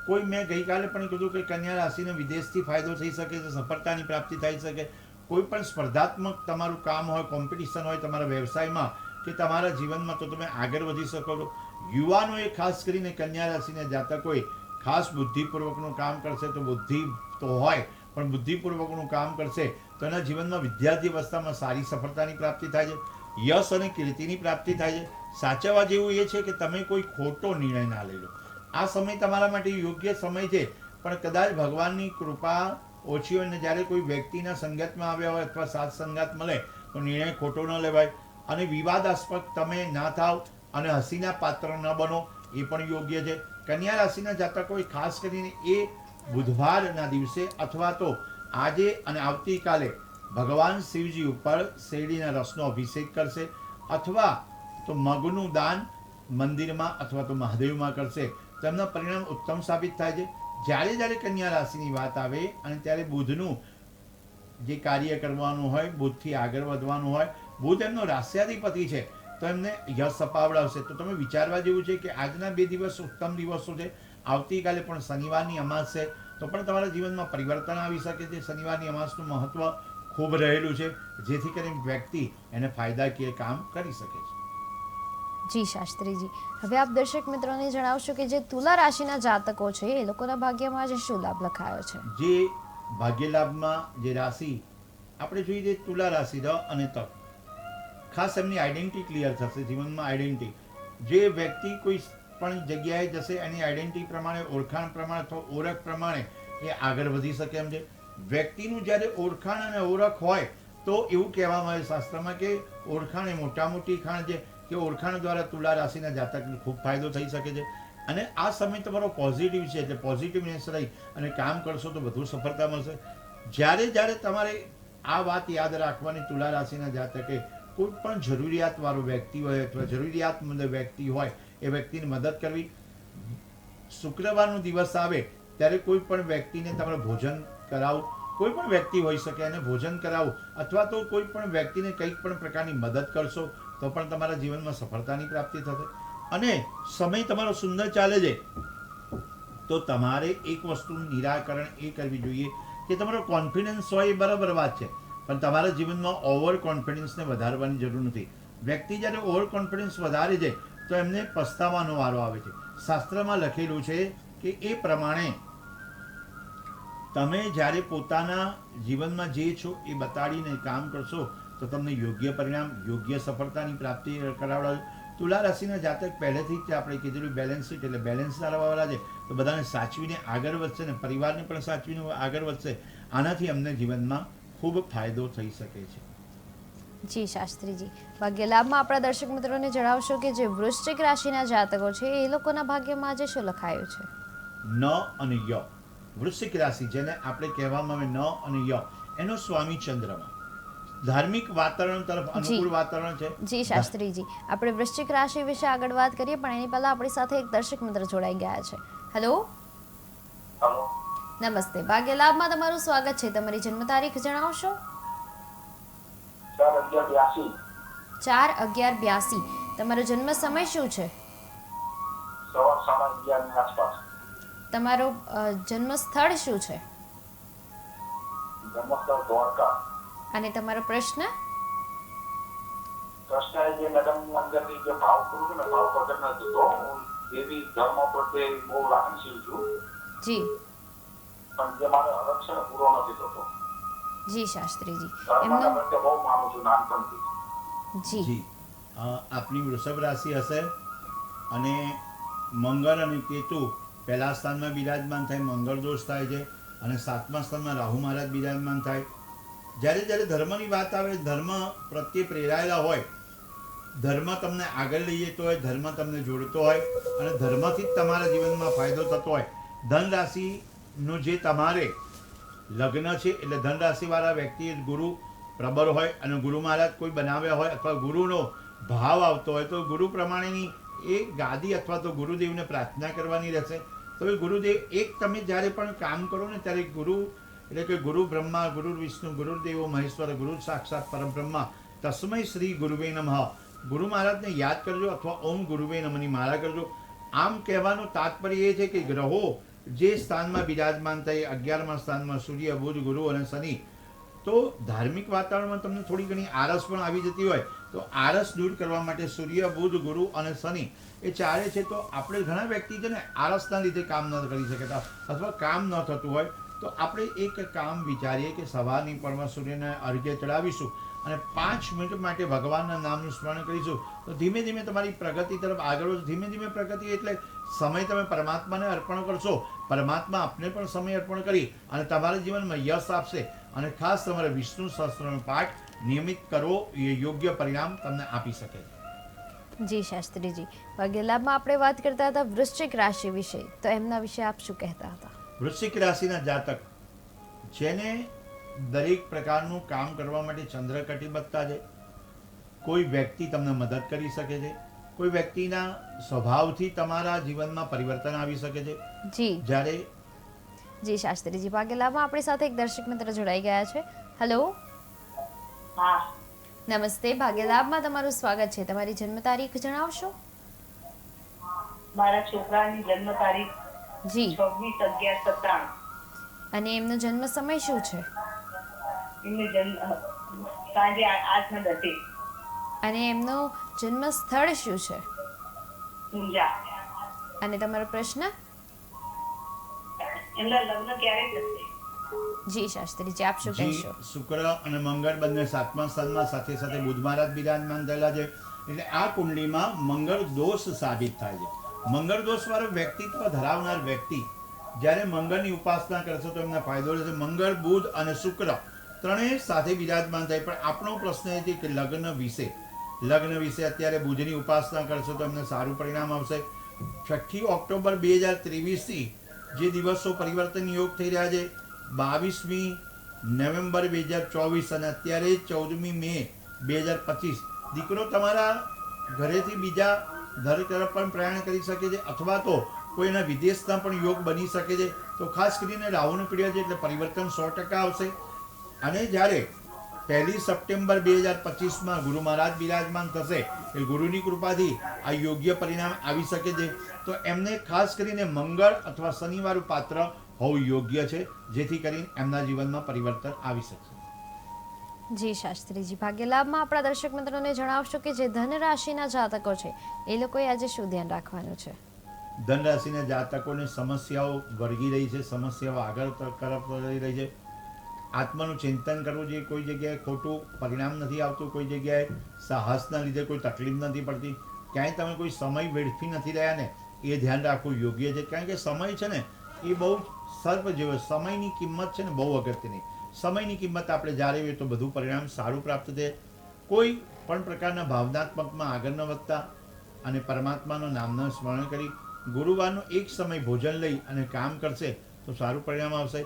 કોઈ મેં ગઈકાલે પણ કીધું કે કન્યા રાશિને વિદેશથી ફાયદો થઈ શકે છે, સફળતાની પ્રાપ્તિ થઈ શકે. કોઈ પણ સ્પર્ધાત્મક તમારું કામ હોય, કોમ્પિટિશન હોય તમારા વ્યવસાયમાં કે તમારા જીવનમાં તો તમે આગળ વધી શકો છો. યુવાનોએ ખાસ કરીને કન્યા રાશિના જાતકોએ ખાસ બુદ્ધિપૂર્વકનું કામ કરશે તો બુદ્ધિ તો હોય પણ બુદ્ધિપૂર્વકનું કામ કરશે તો એના જીવનમાં વિદ્યાર્થી અવસ્થામાં સારી સફળતાની પ્રાપ્તિ થાય છે, યશ અને કીર્તિની પ્રાપ્તિ થાય છે. સાચવવા જેવું એ છે કે તમે કોઈ ખોટો નિર્ણય ના લઈ લો. આ સમય તમારા માટે યોગ્ય સમય છે, પણ કદાચ ભગવાનની કૃપા ઓછી હોય ને જ્યારે કોઈ વ્યક્તિના સંગતમાં આવ્યા હોય અથવા સાથ સંગાત મળે તો નિર્ણય ખોટો ન લેવાય અને વિવાદાસ્પદ તમે ના થાવ અને હસીના પાત્ર ન બનો એ પણ યોગ્ય છે. કન્યા રાશિના જાતકોએ ખાસ કરીને એ બુધવારના દિવસે અથવા તો આજે અને આવતીકાલે ભગવાન શિવજી ઉપર શેરડીના રસનો અભિષેક કરશે અથવા તો મગનું દાન મંદિરમાં અથવા તો મહાદેવમાં કરશે તો એમના પરિણામ ઉત્તમ સાબિત થાય છે. જ્યારે કન્યા રાશિની વાત આવે અને ત્યારે બુધનું જે કાર્ય કરવાનું હોય, બુધથી આગળ વધવાનું હોય, બુધ એમનો રાષ્ટ્રાધિપતિ છે તો એમને યશ અપાવડાવશે. તો તમે વિચારવા જેવું છે કે આજના 2 દિવસ ઉત્તમ દિવસો છે. આવતીકાલે પણ શનિવારની અમાસ છે તો પણ તમારા જીવનમાં પરિવર્તન આવી શકે છે. શનિવારની અમાસનું મહત્વ ખૂબ રહેલું છે જેથી કરીને વ્યક્તિ એને ફાયદાકીય કામ કરી શકે છે. જી શાસ્ત્રીજી, હવે આપ દર્શક મિત્રોને જણાવશો કે જે તુલા રાશિના જાતકો છે એ લોકોના ભાગ્યમાં આજે શું લાભ લખાયો છે? જે ભાગ્યલાભમાં જે રાશિ આપણે જોઈએ તુલા રાશિ ર અને તપ, ખાસ એમની આઈડેન્ટિટી ક્લિયર થશે. જીવનમાં આઈડેન્ટિટી, જે વ્યક્તિ કોઈ પણ જગ્યાએ જશે એની આઈડેન્ટિટી પ્રમાણે, ઓળખાણ પ્રમાણે અથવા ઓળખ પ્રમાણે એ આગળ વધી શકે એમ છે. વ્યક્તિનું જ્યારે ઓળખાણ અને ઓળખ હોય તો એવું કહેવામાં આવે શાસ્ત્રમાં કે ઓળખાણ એ મોટા મોટી ખાણ છે કે ઓળખાણ દ્વારા તુલા રાશિના જાતકને ખૂબ ફાયદો થઈ શકે છે. અને આ સમય તમારો પોઝિટિવ છે એટલે પોઝિટિવનેસ રહી અને કામ કરશો તો વધુ સફળતા મળશે. જ્યારે તમારે આ વાત યાદ રાખવાની તુલા રાશિના જાતકે કોઈ પણ જરૂરિયાતવાળો વ્યક્તિ હોય અથવા જરૂરિયાતમંદ વ્યક્તિ હોય એ વ્યક્તિની મદદ કરવી. શુક્રવારનો દિવસ આવે ત્યારે કોઈ પણ વ્યક્તિને તમારે ભોજન કરાવો, કોઈ પણ વ્યક્તિ હોઈ શકે એને ભોજન કરાવો અથવા તો કોઈ પણ વ્યક્તિને કંઈક પણ પ્રકારની મદદ કરશો તો પણ તમારા જીવનમાં સફળતાની પ્રાપ્તિ થશે. અને સમય તમારો સુંદર ચાલે છે તો તમારે એક વસ્તુનું નિરાકરણ એ કરવી જોઈએ કે તમારો કોન્ફિડન્સ હોય એ બરાબર વાત છે પણ તમારા જીવનમાં ઓવર કોન્ફિડન્સને વધારવાની જરૂર નથી. વ્યક્તિ જ્યારે ઓવર કોન્ફિડન્સ વધારે છે તો એમને પસ્તાવાનો વારો આવે છે. શાસ્ત્રમાં લખેલું છે કે એ પ્રમાણે તમે જ્યારે પોતાના જીવનમાં જે છો એ બતાડીને કામ કરશો તો તમને યોગ્ય પરિણામ, યોગ્ય સફળતાની પ્રાપ્તિ કરાવડાવે. તુલા રાશિના જાતક પહેલેથી જ આપણે કીધેલું બેલેન્સ શીટ એટલે બેલેન્સ ધરાવવાવાળા છે તો બધાને સાચવીને આગળ વધશે ને પરિવારને પણ સાચવીને આગળ વધશે. આનાથી અમને જીવનમાં ખૂબ ફાયદો થઈ શકે છે. જી શાસ્ત્રીજી, ભાગ્યલાભમાં આપણા દર્શક મિત્રોને જણાવશો કે જે વૃશ્ચિક રાશિના જાતકો છે એ લોકોના ભાગ્યમાં આજે શું લખાયું છે? ન અને ય. વૃશ્ચિક રાશિ જેને આપણે કહેવામાં આવે ન અને ય, એનો સ્વામી ચંદ્રમાં ધાર્મિક વાતાવરણ તરફ અનુકૂળ વાતાવરણ છે. જી શાસ્ત્રીજી, આપણે વૃશ્ચિક રાશિ વિશે આગળ વાત કરીએ પણ એની પહેલા આપણી સાથે એક દર્શક મિત્ર જોડાઈ ગયા છે. હેલો, નમસ્તે. ભાગ્યલાભમાં તમારું સ્વાગત છે. તમારી જન્મ તારીખ જણાવશો? 4/11/82. તમારો જન્મ સમય શું છે? તમારો જન્મ સ્થળ શું છે? અને તમારો પ્રશ્ન? જે મેડમ અંદરની જે ભાવ કરું છું ને ભાવ પ્રગટ નથી થતો. હું દેવી ધર્મ પ્રત્યે બહુ લાગણીશીલ છું જી. પણ જે મારો હરખ છે ને પૂરો નથી થતો. જી શાસ્ત્રીજી, ધર્મ એમનો પ્રત્યે બહુ માનું છું નાનપણથી. જી આપની વૃષભ રાશિ હશે અને મંગળ અને કેતુ પહેલા સ્થાનમાં બિરાજમાન થાય, મંગળ દોષ થાય છે, અને 7મા સ્થાનમાં રાહુ મહારાજ બિરાજમાન થાય. જ્યારે જ્યારે ધર્મની વાત આવે, ધર્મ પ્રત્યે પ્રેરાયેલા હોય, ધર્મ તમને આગળ લઈ જતો હોય, ધર્મ તમને જોડતો હોય અને ધર્મથી જ તમારા જીવનમાં ફાયદો થતો હોય. ધન રાશિનું જે તમારે લગ્ન છે એટલે ધન રાશિવાળા વ્યક્તિ ગુરુ પ્રબળ હોય અને ગુરુ મહારાજ કોઈ બનાવ્યા હોય અથવા ગુરુનો ભાવ આવતો હોય તો ગુરુ પ્રમાણેની એ ગાદી અથવા તો ગુરુદેવને પ્રાર્થના કરવાની રહેશે. તો એ ગુરુદેવ એક તમે જ્યારે પણ કામ કરો ને ત્યારે ગુરુ એટલે કે ગુરુ બ્રહ્મા, ગુરુ વિષ્ણુ, ગુરુદેવો મહેશ્વર, ગુરુ સાક્ષાત પરબ્રહ્મા, તસ્મૈ શ્રી ગુરુવે નમઃ. ગુરુ મહારાજને યાદ કરજો અથવા ઓમ ગુરુવે નમઃની માળા કરજો. આમ કહેવાનો તાત્પર્ય એ છે કે ગ્રહો જે સ્થાનમાં બિરાજમાન થાય, 11મા સ્થાનમાં સૂર્ય, બુધ, ગુરુ અને શનિ, તો ધાર્મિક વાતાવરણમાં તમને થોડી ઘણી આળસ પણ આવી જતી હોય તો આળસ દૂર કરવા માટે સૂર્ય, બુધ, ગુરુ અને શનિ એ ચારે છે. તો આપણે ઘણા વ્યક્તિ છે ને આળસના લીધે કામ ન કરી શકતા અથવા કામ ન થતું હોય તો આપણે એક કામ વિચારીએ કે સવારની પરમાં સૂર્યને અર્ઘ્ય ચડાવીશું અને 5 મિનિટ માટે ભગવાનના નામનું સ્મરણ કરીશું તો ધીમે ધીમે તમારી પ્રગતિ તરફ આગળ વધો. ધીમે ધીમે પ્રગતિ એટલે સમય તમે પરમાત્માને અર્પણ કરશો, પરમાત્મા આપને પણ સમય અર્પણ કરી અને તમારા જીવનમાં યશ આપશે. અને ખાસ તમારે વિષ્ણુ સહસ્ત્રનો પાઠ નિયમિત કરવો એ યોગ્ય પરિણામ તમને આપી શકે છે. જી શાસ્ત્રીજી, ભાગ્યલાભમાં આપણે વાત કરતા હતા વૃશ્ચિક રાશિ વિશે, તો એમના વિશે આપ શું કહેતા હતા? વૃશ્ચિક રાશિના જાતક જેને દરેક પ્રકારનું કામ કરવા માટે ચંદ્ર કટિબદ્ધતા છે, કોઈ વ્યક્તિ તમને મદદ કરી શકે છે, કોઈ વ્યક્તિના સ્વભાવથી તમારા જીવનમાં પરિવર્તન આવી શકે છે. જી જ્યારે જી શાસ્ત્રીજી, ભાગ્યલાભમાં આપણી સાથે એક દર્શક મિત્ર જોડાઈ ગયા છે. હેલો, હા, નમસ્તે. ભાગ્યલાભમાં તમારું સ્વાગત છે. તમારી જન્મ તારીખ જણાવશો? મારા છોકરાની જન્મ તારીખ જી 26/11/97. અને એમનો જન્મ સમય શું છે? એમને જન્મ સાંજે 8:10 અને એમનો જન્મ સ્થળ શું છે? ઊંઝા. અને તમારો પ્રશ્ન? એમના લગ્ન ક્યારે થશે? જી શાસ્ત્રીજી, આપ શું જી કહેશો? શુક્ર અને મંગળ બંને 7મા સ્થાનમાં, સાથે સાથે બુધ મહારાજ બિરાજમાન થયેલા છે. એટલે આ કુંડલીમાં મંગળ દોષ સાબિત થાય છે. મંગળ દોષ વાળો વ્યક્તિત્વ ધરાવનાર વ્યક્તિ જ્યારે મંગળની ઉપાસના કરશે તો એમને ફાયદો રહેશે. મંગળ, બુધ અને શુક્ર ત્રણેય સાથે બિરાજમાન થાય. પણ આપણો પ્રશ્ન એ છે કે લગ્ન વિશે અત્યારે બુધની ઉપાસના કરશો તો એમને સારું પરિણામ આવશે. 6 ઓક્ટોબર 2023થી જે દિવસો પરિવર્તન યોગ થઈ રહ્યા છે, 22મી નવેમ્બર 2024 અને અત્યારે 14મી મે 2025, દીકરો તમારા ઘરેથી બીજા ઘર તરફ પણ પ્રયાણ કરી શકે છે અથવા તો કોઈના વિદેશના પણ યોગ બની શકે છે. તો ખાસ કરીને રાહુનું પીરિયડ છે એટલે પરિવર્તન 100% આવશે. અને જ્યારે 1 સપ્ટેમ્બર 2025માં ગુરુ મહારાજ બિરાજમાન થશે એ ગુરુની કૃપાથી આ યોગ્ય પરિણામ આવી શકે છે. તો એમને ખાસ કરીને મંગળ અથવા શનિવારનું પાત્ર હોવું યોગ્ય છે, જેથી કરીને એમના જીવનમાં પરિવર્તન આવી શકશે. જી શાસ્ત્રીજી, ભાગ્યલાભમાં આપણા દર્શક મિત્રોને જણાવશો કે જે ધન રાશિના જાતકો છે એ લોકોએ આજે શું ધ્યાન રાખવાનું છે? ધન રાશિના જાતકોને સમસ્યાઓ વળગી રહી છે, સમસ્યાઓ આગળ તરફ વધી રહી છે. આત્માનું ચિંતન કરવું જોઈએ. કોઈ જગ્યાએ ખોટું પરિણામ નથી આવતું, કોઈ જગ્યાએ સાહસના લીધે કોઈ તકલીફ નથી પડતી, ક્યાંય તમે કોઈ સમય વેડફી નથી રહ્યા ને એ ધ્યાન રાખવું યોગ્ય છે. કારણ કે સમય છે ને એ બહુ સર્પ જેવો, સમયની કિંમત છે ને બહુ અગત્યની. સમયની કિંમત આપણે જાળવીએ તો બધું પરિણામ સારું પ્રાપ્ત થાય. કોઈ પણ પ્રકારના ભાવનાત્મકમાં આગળ ન વધતા અને પરમાત્માનું નામનું સ્મરણ કરી ગુરુવારનો એક સમય ભોજન લઈ અને કામ કરશે તો સારું પરિણામ આવશે.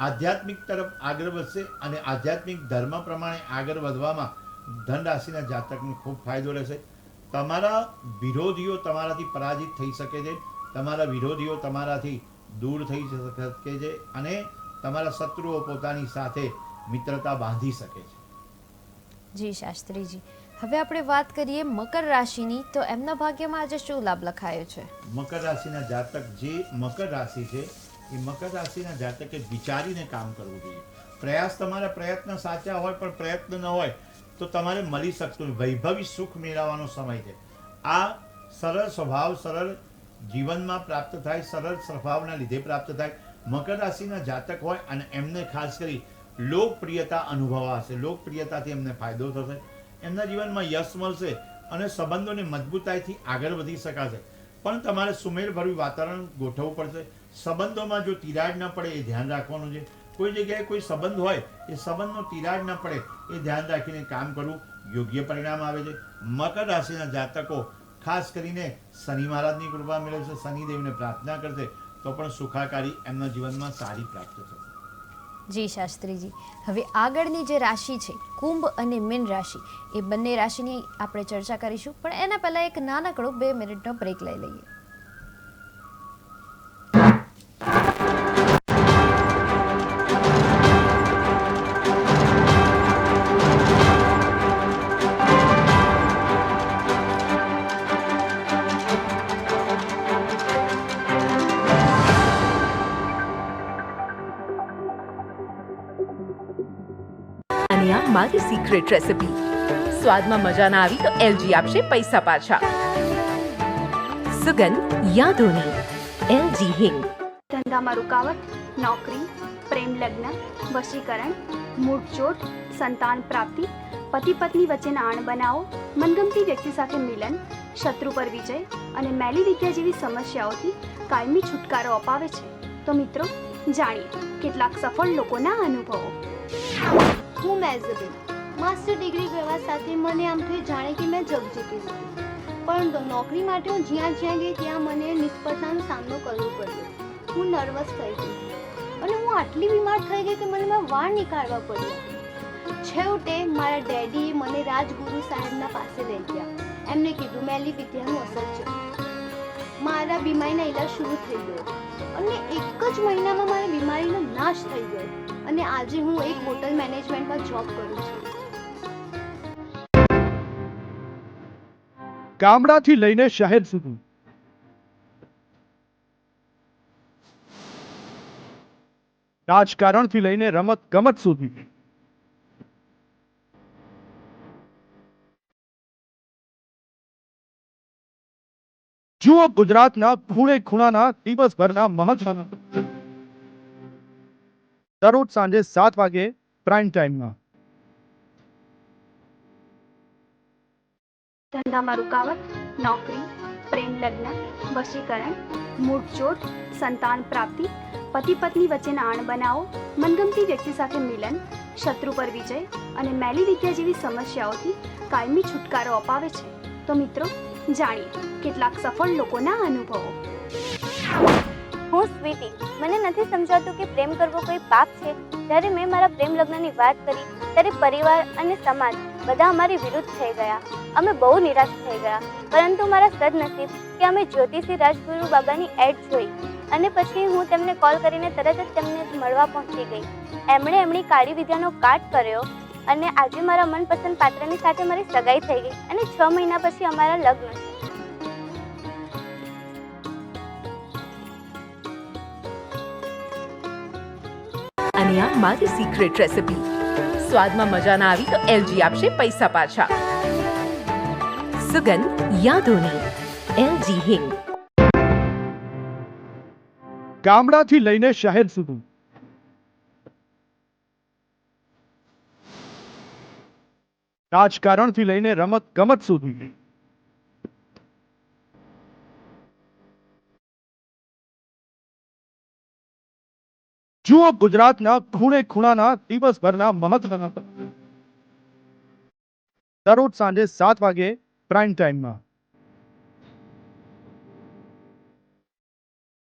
આધ્યાત્મિક તરફ આગળ વધશે અને આધ્યાત્મિક ધર્મ પ્રમાણે આગળ વધવામાં ધન રાશિના જાતકને ખૂબ ફાયદો રહેશે. તમારા વિરોધીઓ તમારાથી પરાજિત થઈ શકે છે, તમારા વિરોધીઓ તમારાથી દૂર થઈ શકે છે અને તમારા શત્રુઓ પોતાની સાથે મિત્રતા બાંધી શકે છે. જી શાસ્ત્રીજી, હવે આપણે વાત કરીએ મકર રાશિની, તો એમના ભાગ્યમાં આજે શું લાભ લખાયો છે? મકર રાશિના જાતક, જે મકર રાશિ છે એ મકર રાશિના જાતકે વિચારીને કામ કરવું જોઈએ. પ્રયાસ, તમારા પ્રયત્ન સાચા હોય પણ પ્રયત્ન ન હોય તો તમારે મળી શકતું વૈભવી સુખ મેળવવાનો સમય છે. આ સરળ સ્વભાવ સરળ જીવનમાં પ્રાપ્ત થાય, સરળ સ્વભાવના લીધે પ્રાપ્ત થાય. મકર રાશિના જાતક હોય અને એમને ખાસ કરી લોકપ્રિયતા અનુભવાશે, લોકપ્રિયતાથી એમને ફાયદો થશે. એમના જીવનમાં યશ મળશે અને સંબંધોને મજબૂતાઈથી આગળ વધી શકાશે. પણ તમારે સુમેળભર્યું વાતાવરણ ગોઠવવું પડશે. સંબંધોમાં જો તિરાડ ન પડે એ ધ્યાન રાખવાનું છે. કોઈ જગ્યાએ કોઈ સંબંધ હોય એ સંબંધનો તિરાડ ન પડે એ ધ્યાન રાખીને કામ કરવું યોગ્ય પરિણામ આવે છે. મકર રાશિના જાતકો ખાસ કરીને શનિ મહારાજની કૃપા મેળવશે. શનિદેવને પ્રાર્થના કરશે તો પણ સુખાકારી એમના જીવનમાં સારી પ્રાપ્ત થશે. જી શાસ્ત્રીજી, હવે આગળની જે રાશિ છે કુંભ અને મીન રાશિ, એ બંને રાશિની આપણે ચર્ચા કરીશું, પણ એના પહેલાં એક નાનકડો 2 મિનિટનો બ્રેક લઈ લઈએ. અને આ મારી સિક્રેટ રેસિપી. સ્વાદમાં મજા ના આવી તો એલજી આપશે પૈસા પાછા. સુગંધ યાદોની એલજી હિંગ. ધંધામાં રૂકાવટ, નોકરી, પ્રેમ લગ્ન, વશીકરણ, મૂળચોટ, સંતાન પ્રાપ્તિ, પતિ પત્ની વચ્ચેના અણબનાવો, મનગમતી વ્યક્તિ સાથે મિલન, શત્રુ પર વિજય અને મેલી વિદ્યા જેવી સમસ્યાઓથી કાયમી છુટકારો અપાવે છે. તો મિત્રો, જાણીએ કેટલાક સફળ લોકોના અનુભવો. હું મેઝબેલ માસ્ટર ડિગ્રી કરવા સાથે મને આમ થયું જાણે કે મેં જગ જીતી લીધું, પરંતુ નોકરી માટે હું જ્યાં જ્યાં ગઈ ત્યાં મને નિષ્ફળતાનો સામનો કરવો પડ્યો. હું નર્વસ થઈ ગઈ અને હું આટલી બીમાર થઈ ગઈ કે મને મારા વાળ નીકાળવા પડ્યા. છેવટે મારા ડેડીએ મને રાજગુરુ સાહેબના પાસે લઈ ગયા. એમને કીધું મેલી વિદ્યાનું અસર છે. મારા બીમારીના ઈલાજ શરૂ થઈ ગયો અને એક જ મહિનામાં મારી બીમારીનો નાશ થઈ ગયો અને આજે હું એક હોટલ મેનેજમેન્ટમાં જોબ કરું છું. ગામડાથી લઈને શહેર સુધી, રાજકારણથી લઈને રમત ગમત સુધી, જુઓ ગુજરાતના ખૂણે ખૂણાના દિવસભરના મહત્વના. દરરોજ સાંજે 7 વાગે પ્રાઇમ ટાઈમમાં. ધંધામાં રૂકાવટ, નોકરી, પ્રેમ લગ્ન, વશીકરણ, મૂળચોટ, સંતાન પ્રાપ્તિ, પતિ પત્ની વચ્ચેના અણબનાવો, મનગમતી વ્યક્તિ સાથે મિલન, શત્રુ પર વિજય અને મેલી વિદ્યા જેવી સમસ્યાઓથી કાયમી છુટકારો અપાવે છે. તો મિત્રો, જાણીએ કેટલાક સફળ લોકોના અનુભવો. હું સ્વીટી. મને નથી સમજાતું કે પ્રેમ કરવો કોઈ પાપ છે. જ્યારે મેં મારા પ્રેમ લગ્નની વાત કરી ત્યારે પરિવાર અને સમાજ બધા અમારી વિરુદ્ધ થઈ ગયા. અમે બહુ નિરાશ થઈ ગયા, પરંતુ મારા સદનસીબ કે અમે જ્યોતિષી રાજગુરુ બાબાની એડ જોઈ અને પછી હું તેમને કોલ કરીને તરત જ તેમને મળવા પહોંચી ગઈ. એમણે એમની કાળી વિદ્યાનો કાટ કર્યો અને આજે મારા મનપસંદ પાત્રની સાથે મારી સગાઈ થઈ ગઈ અને 6 મહિના પછી અમારા લગ્ન છે. અને આ મારી સિક્રેટ રેસિપી. સ્વાદમાં મજા ના આવી તો એલજી આપશે પૈસા પાછા. સુગંધ યાદોની એલજી હિંગ. ગામડાથી લઈને શહેર સુધી, રાજકારણથી લઈને રમત ગમત સુધી, જુઓ ગુજરાતના ખૂણે ખૂણાના દિવસભરના મહત્વના. દરરોજ સાંજે 7 વાગે પ્રાઇમ ટાઈમમાં.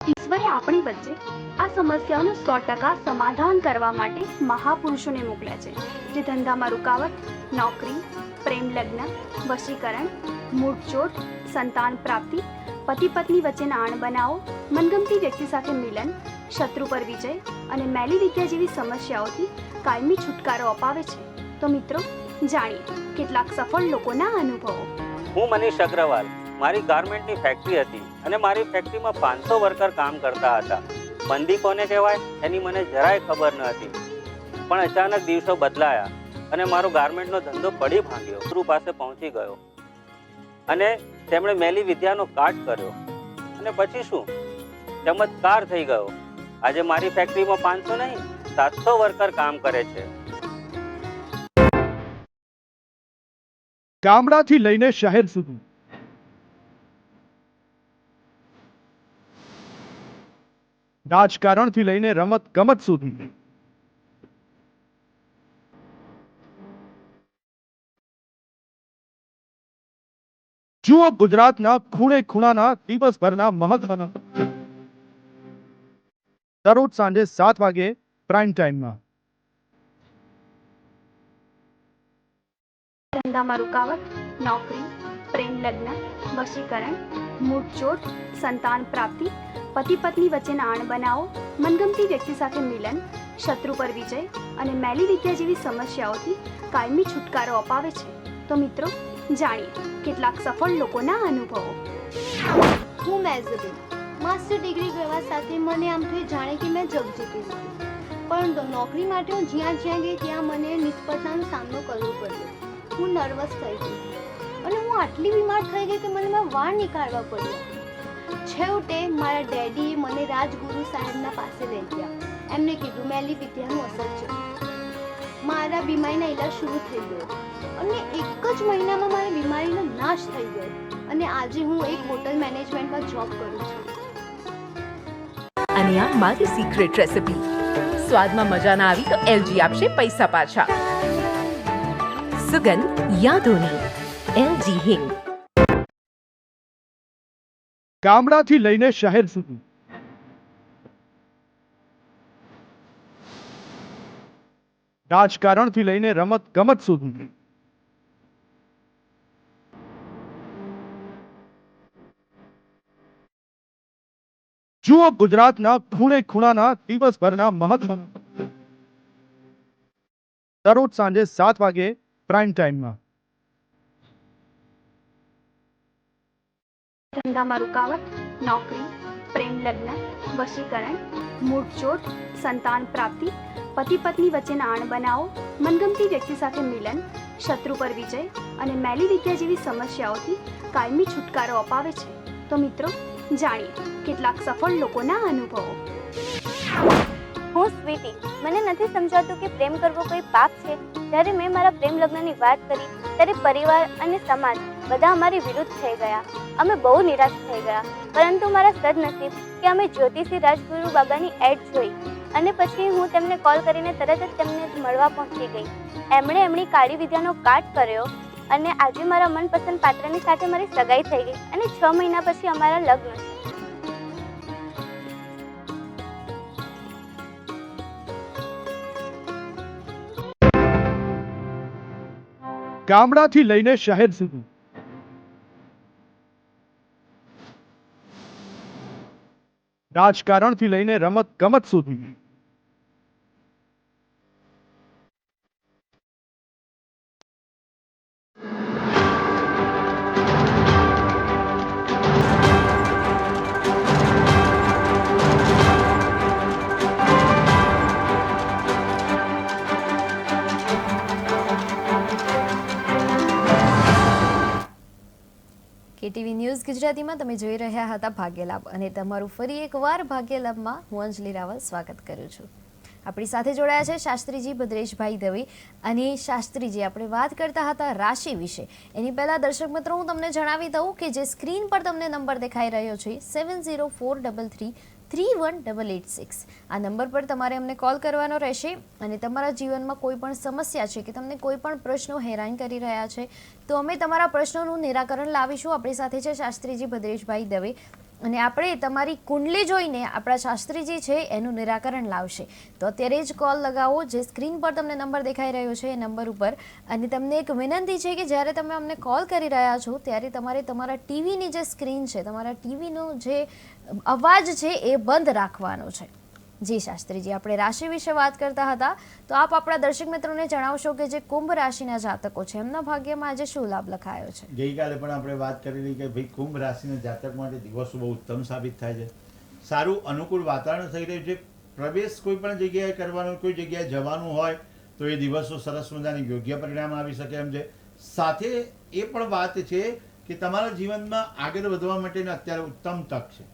ઈશ્વરે આપણી વચ્ચે આ સમસ્યાઓનું 100% સમાધાન કરવા માટે મહાપુરુષોને મોકલ્યા છે, જે ધંધામાં રૂકાવટ, નોકરી, પ્રેમ લગ્ન, વશીકરણ, મૂળચોટ, સંતાન પ્રાપ્તિ, પતિ પત્ની વચ્ચેના અણબનાવો, મનગમતી વ્યક્તિ સાથે મિલન, શત્રુ પર વિજય અને મેલી વિદ્યા જેવી સમસ્યાઓથી કાયમી છુટકારો અપાવે છે. તો મિત્રો, જાણીએ કેટલાક સફળ લોકોના અનુભવો. હું મનીષ અગ્રવાલ. મારી ગાર્મેન્ટની ફેક્ટરી હતી અને મારી ફેક્ટરીમાં 500 વર્કર કામ કરતા હતા. મંદી કોને કહેવાય એની મને જરાય ખબર ન હતી, પણ અચાનક દિવસો બદલાયા અને મારો ગાર્મેન્ટનો ધંધો પડી ભાંગ્યો. ગુરુ પાસે પહોંચી ગયો અને તેમણે મેલી વિદ્યાનો કાટ કર્યો અને પછી શું, ચમત્કાર થઈ ગયો. આજે મારી ફેક્ટરીમાં 500 નહીં 700 વર્કર કામ કરે છે. ગામડાથી લઈને શહેર સુધી, રાજકારણથી લઈને રમત ગમત સુધી, જુઓ ગુજરાતના ખૂણે ખૂણાના દિવસભરના મહત્વના દરરોજ સાંજે 7 વાગે પ્રાઇમ ટાઈમમાં. ધંધામાં રૂકાવટ, નોકરી, પ્રેમ લગ્ન, વશીકરણ, મૂળચોટ, સંતાન પ્રાપ્તિ, પતિ પત્ની વચ્ચેના અણબનાવો, મનગમતી વ્યક્તિ સાથે મિલન, શત્રુ પર વિજય અને મેલી વિદ્યા જેવી સમસ્યાઓથી કાયમી છુટકારો અપાવે છે. તો મિત્રો, જાણીએ કેટલાક સફળ લોકોના અનુભવો. હું મેઝબિન માસ્ટર ડિગ્રી કરવા સાથે મને આમ થઈ જાણે કે મેં જગ જીતી લીધું. પરંતુ નોકરી માટે હું જ્યાં ગઈ ત્યાં મને નિષ્ફળતાનો સામનો કરવો પડ્યો. હું નર્વસ થઈ ગઈ અને હું આટલી બીમાર થઈ ગઈ કે મને મારા વાળ નીકાળવા પડ્યા. છેવટે મારા ડેડીએ મને રાજગુરુ સાહેબના પાસે લઈ ગયા. એમને કીધું મેલી વિદ્યાનું અસર છે. મારા બીમારીનો ઈલાજ શરૂ થઈ ગયો અને એક જ મહિનામાં મારી બીમારીનો નાશ થઈ ગયો અને આજે હું એક હોટલ મેનેજમેન્ટમાં જોબ કરું છું. અને આ મારી સિક્રેટ રેસિપી. સ્વાદમાં મજા ના આવી તો એલજી આપશે પૈસા પાછા. સુગંધ યાદોની એલજી હિંગ. ગામડાથી લઈને શહેર સુધી, રાજકારણથી લઈને રમત ગમત સુધી, જુઓ ગુજરાતના ખૂણે ખૂણાના દિવસભરના મહત્વના દરરોજ સાંજે 7 વાગે પ્રાઇમ ટાઈમમાં. ધંધામાં રૂકાવટ, નોકરી, પ્રેમ લગ્ન, વશીકરણ, મૂળચોટ, સંતાન પ્રાપ્તિ, પતિ પત્ની વચ્ચેના અણબનાવો, મનગમતી વ્યક્તિ સાથે મિલન, શત્રુ પર વિજય અને મેલી વિદ્યા જેવી સમસ્યાઓથી કાયમી છુટકારો અપાવે છે. તો મિત્રો, જાણીએ કેટલાક સફળ લોકોના અનુભવો. હું સ્વીટી. મને નથી સમજાતું કે પ્રેમ કરવો કોઈ પાપ છે. જ્યારે મેં મારા પ્રેમ લગ્નની વાત કરી ત્યારે પરિવાર અને સમાજ બધા અમારી વિરુદ્ધ થઈ ગયા. અમે બહુ નિરાશ થઈ ગયા. પરંતુ મારા સદનસીબ કે અમે જ્યોતિષી રાજગુરુ બાબાની એડ જોઈ અને પછી હું તેમને કોલ કરીને તરત જ તેમને મળવા પહોંચી ગઈ. એમણે એમની કાળી વિદ્યાનો કાટ કર્યો અને આજે મારા મનપસંદ પાત્રની સાથે મારી સગાઈ થઈ ગઈ અને 6 મહિના પછી અમારા લગ્ન છે. ગામડાથી લઈને શહેર સુધી, રાજકારણથી લઈને રમત ગમત સુધી, કેટીવી ન્યૂઝ ગુજરાતીમાં તમે જોઈ રહ્યા હતા ભાગ્યલાભ અને તમારું ફરી એકવાર ભાગ્યલાભમાં હું અંજલિ રાવલ સ્વાગત કરું છું. આપણી સાથે જોડાયા છે શાસ્ત્રીજી ભદ્રેશભાઈ દવે અને શાસ્ત્રીજી આપણે વાત કરતા હતા રાશિ વિશે. એની પહેલા દર્શક મિત્રો હું તમને જણાવી દઉં કે જે સ્ક્રીન પર તમને નંબર દેખાઈ રહ્યો છે 7043331886 આ નંબર પર તમારે અમને કોલ કરવાનો રહેશે અને તમારા જીવનમાં કોઈ પણ સમસ્યા છે કે તમને કોઈ પણ પ્રશ્નો હેરાન કરી રહ્યા છે તો અમે તમારા પ્રશ્નોનું નિરાકરણ લાવીશું. આપણી સાથે છે શાસ્ત્રીજી ભદ્રેશભાઈ દવે અને આપણે તમારી કુંડલી જોઈને આપણા શાસ્ત્રીજી છે એનું નિરાકરણ લાવશે. તો અત્યારે જ કોલ લગાવો જે સ્ક્રીન પર તમને નંબર દેખાઈ રહ્યો છે એ નંબર ઉપર. અને તમને એક વિનંતી છે કે જ્યારે તમે અમને કોલ કરી રહ્યા છો ત્યારે તમારે તમારા ટીવીની જે સ્ક્રીન છે, તમારા ટીવીનો જે અવાજ છે એ બંધ રાખવાનો છે. જી શાસ્ત્રીજી, આપણે રાશિ વિશે વાત કરતા હતા તો આપ આપણા દર્શક મિત્રોને જણાવશો કે જે કુંભ રાશિના જાતકો છે એમના ભાગ્યમાં આજે શું લાભ લખાયો છે? ગઈકાલે પણ આપણે વાત કરેલી કે ભાઈ કુંભ રાશિના જાતક માટે દિવસો બહુ ઉત્તમ સાબિત થાય છે. સારું અનુકૂળ વાતાવરણ થઈ રહ્યું છે. પ્રવેશ કોઈ પણ જગ્યાએ કરવાનો, કોઈ જગ્યાએ જવાનું હોય તો એ દિવસો સરસ મજાની યોગ્ય પરિણામ આવી શકે એમ છે. સાથે એ પણ વાત છે કે તમારા જીવનમાં આગળ વધવા માટેની અત્યારે ઉત્તમ તક છે.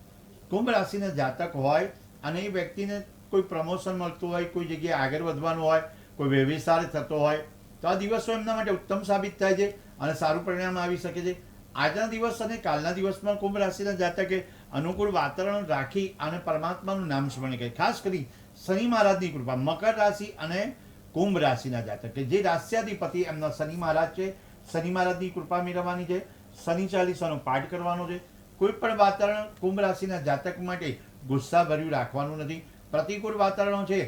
કુંભ રાશિના જાતક હોય અને એ વ્યક્તિને કોઈ પ્રમોશન મળતું હોય, કોઈ જગ્યાએ આગળ વધવાનું હોય, કોઈ વ્યવસાય થતો હોય તો આ દિવસો એમના માટે ઉત્તમ સાબિત થાય છે. અને સારું પરિણામ આવી શકે છે. આજના દિવસ અને કાલના દિવસમાં કુંભ રાશિના જાતકે અનુકૂળ વાતાવરણ રાખી અને પરમાત્માનું નામ સ્મરણ કરે. ખાસ કરી શનિ મહારાજની કૃપા, મકર રાશિ અને કુંભ રાશિના જાતક કે જે રાષ્ટ્રાધિપતિ એમના શનિ મહારાજ છે, શનિ મહારાજની કૃપા મેળવવાની છે, શનિ ચાલીસાનો પાઠ કરવાનો છે. કોઈ પણ વાતાવરણ કુંભ રાશિના જાતક માટે ગુસ્સાભર્યું રાખવાનું નથી. પ્રતિકૂળ વાતાવરણ છે